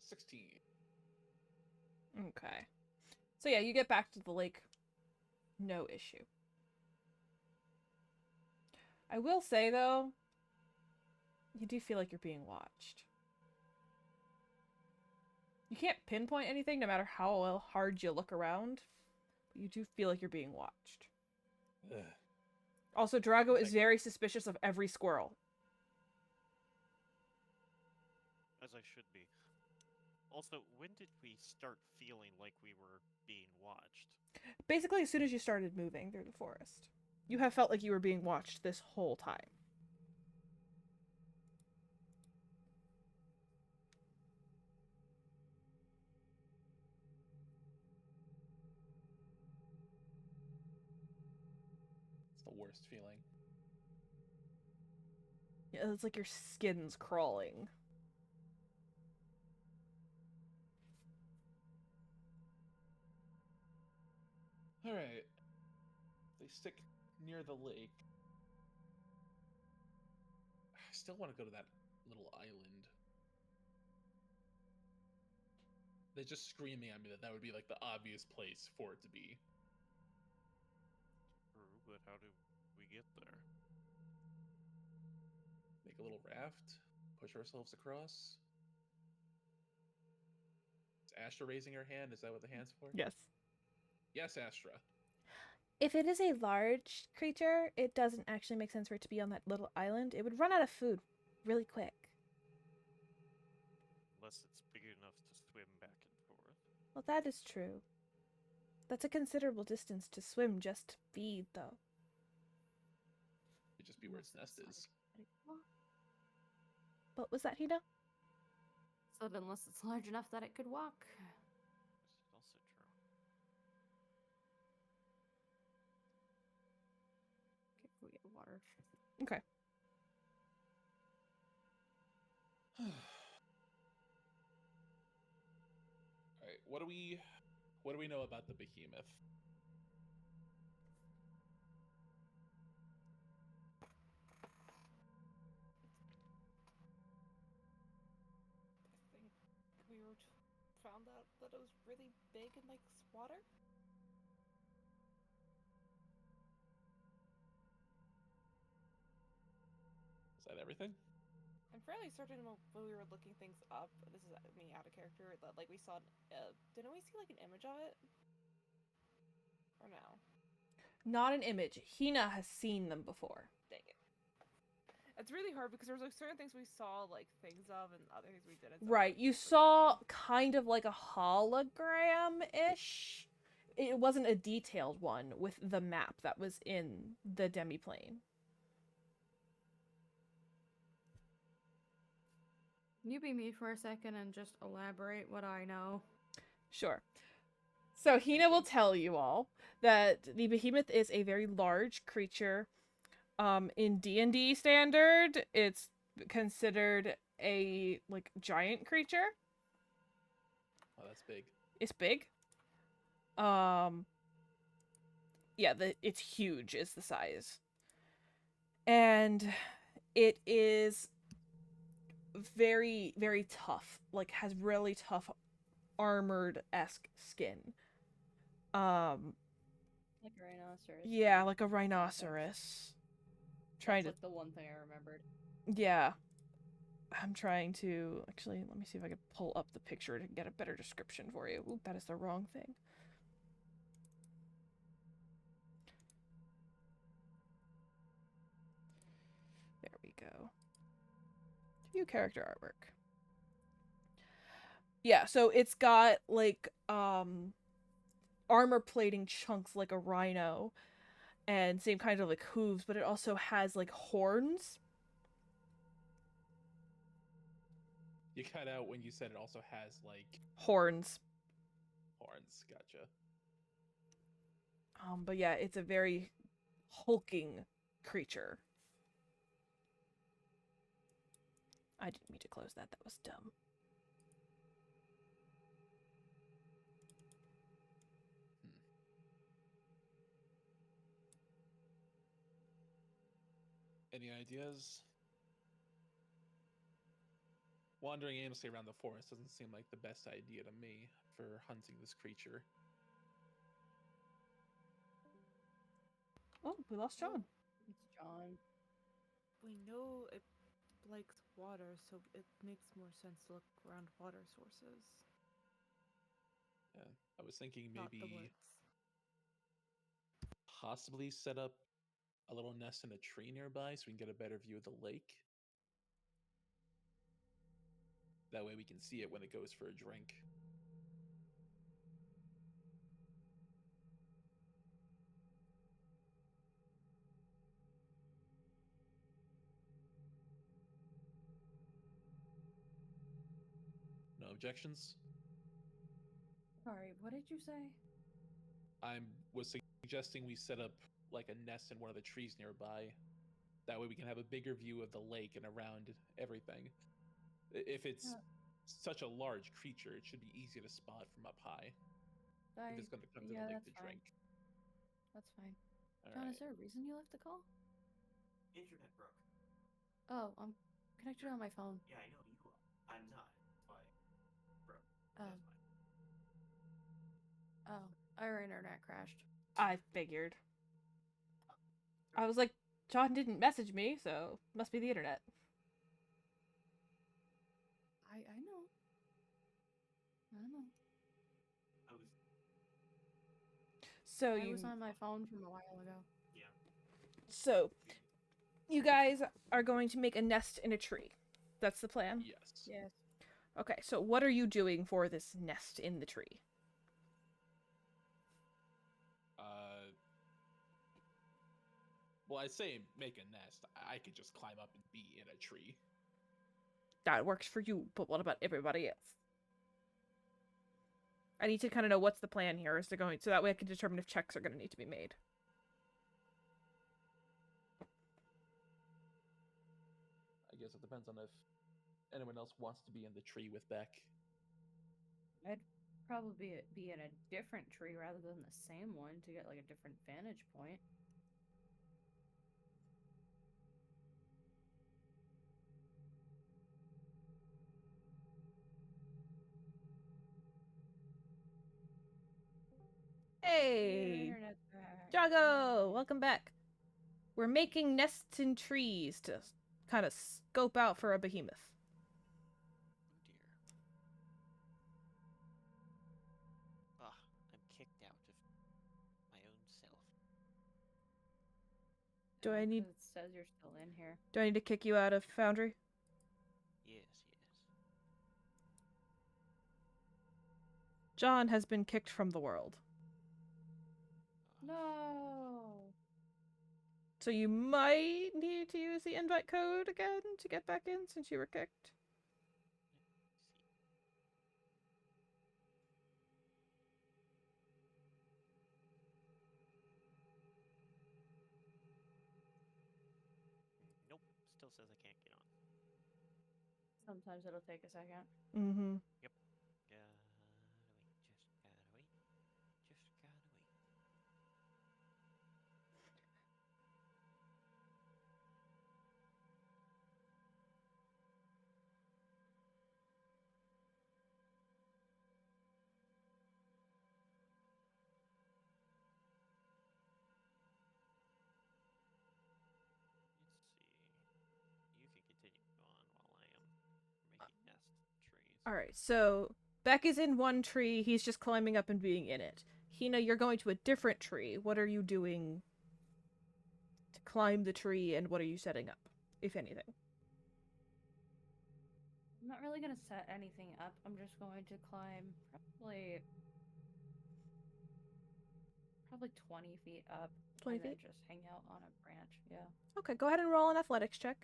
16. Okay. So yeah, you get back to the lake. No issue. I will say, though, you do feel like you're being watched. You can't pinpoint anything no matter how well hard you look around, but you do feel like you're being watched. Ugh. Also, Drago is very suspicious of every squirrel. As I should be. Also, when did we start feeling like we were being watched? Basically, as soon as you started moving through the forest, you have felt like you were being watched this whole time. the worst feeling. Yeah, it's like your skin's crawling. All right. They stick near the lake. I still want to go to that little island. They're just screaming at me that would be like the obvious place for it to be. True, but how do we get there? Make a little raft, push ourselves across. Is Astra raising her hand? Is that what the hand's for? Yes. Yes, Astra. If it is a large creature, it doesn't actually make sense for it to be on that little island. It would run out of food really quick. Unless it's big enough to swim back and forth. Well, that is true. That's a considerable distance to swim just to feed, though. It'd just be where its nest is. What was that, Hina? So unless it's large enough that it could walk. It's also true. Okay, we get water. Okay. All right. What do we know about the behemoth? I think we found out that it was really big and likes water. Is that everything? I'm fairly certain when we were looking things up, this is me out of character, that like we saw, didn't we see like an image of it? Or no? Not an image. Hina has seen them before. Dang it. It's really hard because there's like certain things we saw like things of and other things we didn't. So Right. You saw kind of like a hologram-ish. It wasn't a detailed one with the map that was in the demiplane. Can you be me for a second and just elaborate what I know? Sure. So Hina will tell you all that the behemoth is a very large creature. In D&D standard, it's considered a like giant creature. Oh, that's big. It's big. Yeah, it's huge is the size. And it is very, very tough. Like has really tough armored-esque skin. Like a rhinoceros. Yeah, like a rhinoceros. Trying That's to like the one thing I remembered. Yeah. I'm trying to actually let me see if I can pull up the picture to get a better description for you. Ooh, that is the wrong thing. There we go. View character artwork. Yeah, so it's got like armor plating chunks like a rhino and same kind of like hooves, but it also has like horns. You cut out when you said it also has like Horns. horns. Gotcha. But yeah, it's a very hulking creature. I didn't mean to close that. That was dumb. Any ideas? Wandering aimlessly around the forest doesn't seem like the best idea to me for hunting this creature. Oh, we lost John. It's John. We know it likes water, so it makes more sense to look around water sources. Yeah, I was thinking Not the maybe woods. possibly set up a little nest in a tree nearby so we can get a better view of the lake. That way we can see it when it goes for a drink. No objections? Sorry, what did you say? I was suggesting we set up like a nest in one of the trees nearby. That way we can have a bigger view of the lake and around everything. If it's Uh, such a large creature, it should be easy to spot from up high. If it's going to come to the yeah, lake that's to fine. drink. That's fine. All John, right. is there a reason you left the call? Internet broke. Oh, I'm connected on my phone. Yeah, I know you are. I'm not. That's why it broke. Oh. That's fine. Oh, our internet crashed. I figured. I was like, John didn't message me, so must be the internet. I know. I know. I was So I was on my phone from a while ago. yeah. So you guys are going to make a nest in a tree. That's the plan? Yes. Yes. Okay, so what are you doing for this nest in the tree? Well, I say make a nest. I could just climb up and be in a tree. That works for you, but what about everybody else? I need to kind of know what's the plan here as to going, so that way I can determine if checks are going to need to be made. I guess it depends on if anyone else wants to be in the tree with Beck. I'd probably be in a different tree rather than the same one to get like a different vantage point. Hey, Internet's back. Jago, welcome back. We're making nests in trees to kind of scope out for a behemoth. Oh dear. Ah, I'm kicked out of my own self. Do I need- It says you're still in here. Do I need to kick you out of Foundry? Yes. John has been kicked from the world. Ah, No. So you might need to use the invite code again to get back in since you were kicked. see. Nope. Still says I can't get on. Sometimes it'll take a second. Mm-hmm. Gotta wait. Just gotta wait. Just gotta wait. Let's see. You can continue on while I am making nest trees. Alright, so Beck is in one tree, he's just climbing up and being in it. Hina, you're going to a different tree. What are you doing to climb the tree, and what are you setting up, if anything? I'm not really gonna set anything up. I'm just going to climb probably 20 feet up. 20 and then feet? just hang out on a branch. Yeah. Okay, go ahead and roll an athletics check.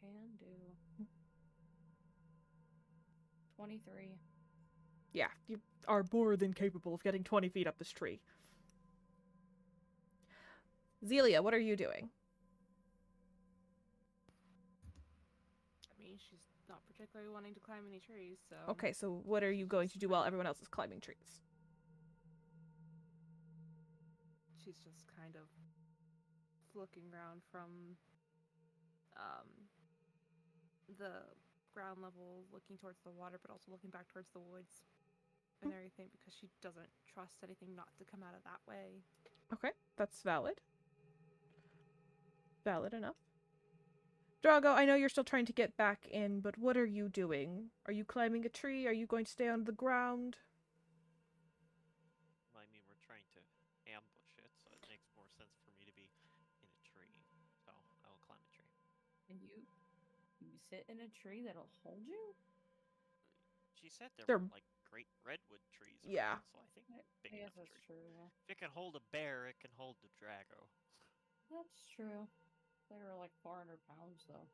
Can do. 23. Yeah, you are more than capable of getting 20 feet up this tree. Zelia, what are you doing? I mean, she's not particularly wanting to climb any trees, so. Okay, so what are you going to do while everyone else is climbing trees? She's just kind of looking around from the ground level, looking towards the water, but also looking back towards the woods and everything because she doesn't trust anything not to come out of that way. Okay, that's valid. Valid enough. Drago, I know you're still trying to get back in, but what are you doing? Are you climbing a tree? Are you going to stay on the ground? Well, I mean, we're trying to ambush it, so it makes more sense for me to be in a tree. So I will climb a tree. And you sit in a tree that'll hold you? She said there They're- were like great redwood trees. Yeah. Around, so I think I big guess enough that's tree. true. Yeah. If it can hold a bear, it can hold the Drago. That's true. They were like 400 pounds though.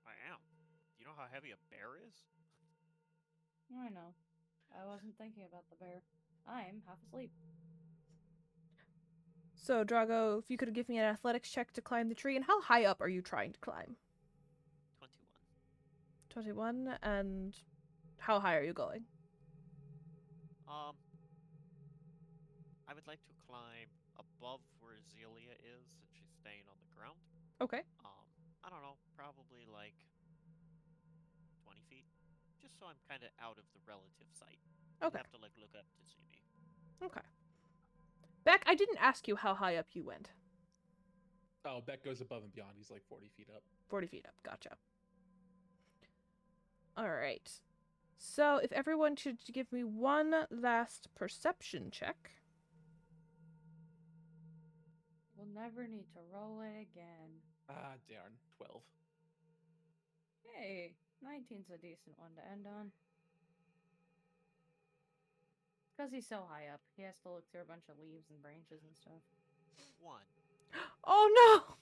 I am. Do you know how heavy a bear is? I know. I wasn't thinking about the bear. I'm half asleep. So, Drago, if you could give me an athletics check to climb the tree, and how high up are you trying to climb? 21. 21, and how high are you going? I would like to climb above where Zelia is, since she's staying on the ground. Okay. I don't know, probably like 20 feet, just so I'm kind of out of the relative sight. You'd Okay. have to like look up to see me. Okay. Beck, I didn't ask you how high up you went. Oh, Beck goes above and beyond. He's like 40 feet up. 40 feet up. Gotcha. All right. So, if everyone should give me one last perception check. We'll never need to roll it again. Ah, darn. 12. Hey, 19's a decent one to end on. Because he's so high up, he has to look through a bunch of leaves and branches and stuff. 1. Oh no!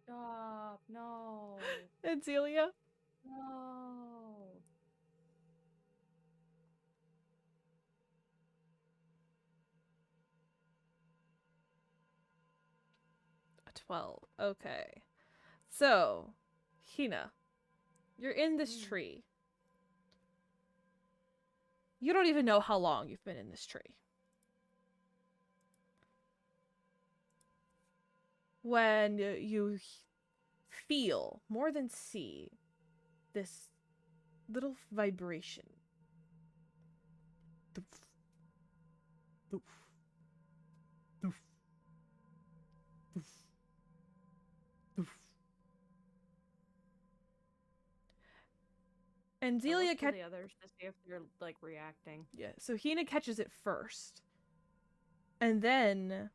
Stop! No! And Zelia? No! A 12. Okay. So, Hina, you're in this tree. You don't even know how long you've been in this tree. When you feel, more than see, this little vibration. Doof. Doof. Doof. Doof. Doof. And I Zelia look for the others to see if they're like reacting. Yeah, so Hina catches it first. And then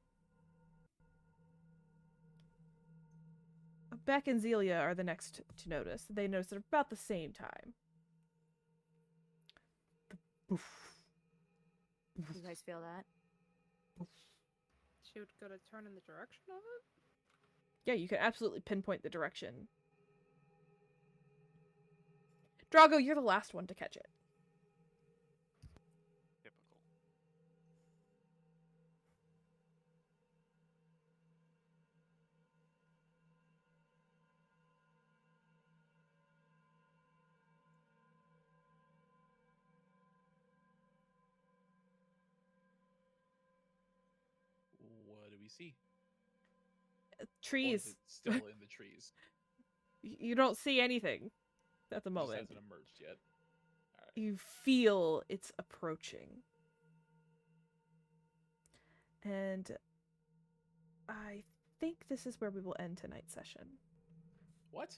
Beck and Zelia are the next to notice. They notice at about the same time. You guys feel that? She would go to turn in the direction of it? Yeah, you can absolutely pinpoint the direction. Drago, you're the last one to catch it. Typical. What do we see? Or is Trees. it still in the trees? You don't see anything at the It just moment. hasn't emerged yet. All right. You feel it's approaching. And I think this is where we will end tonight's session. What?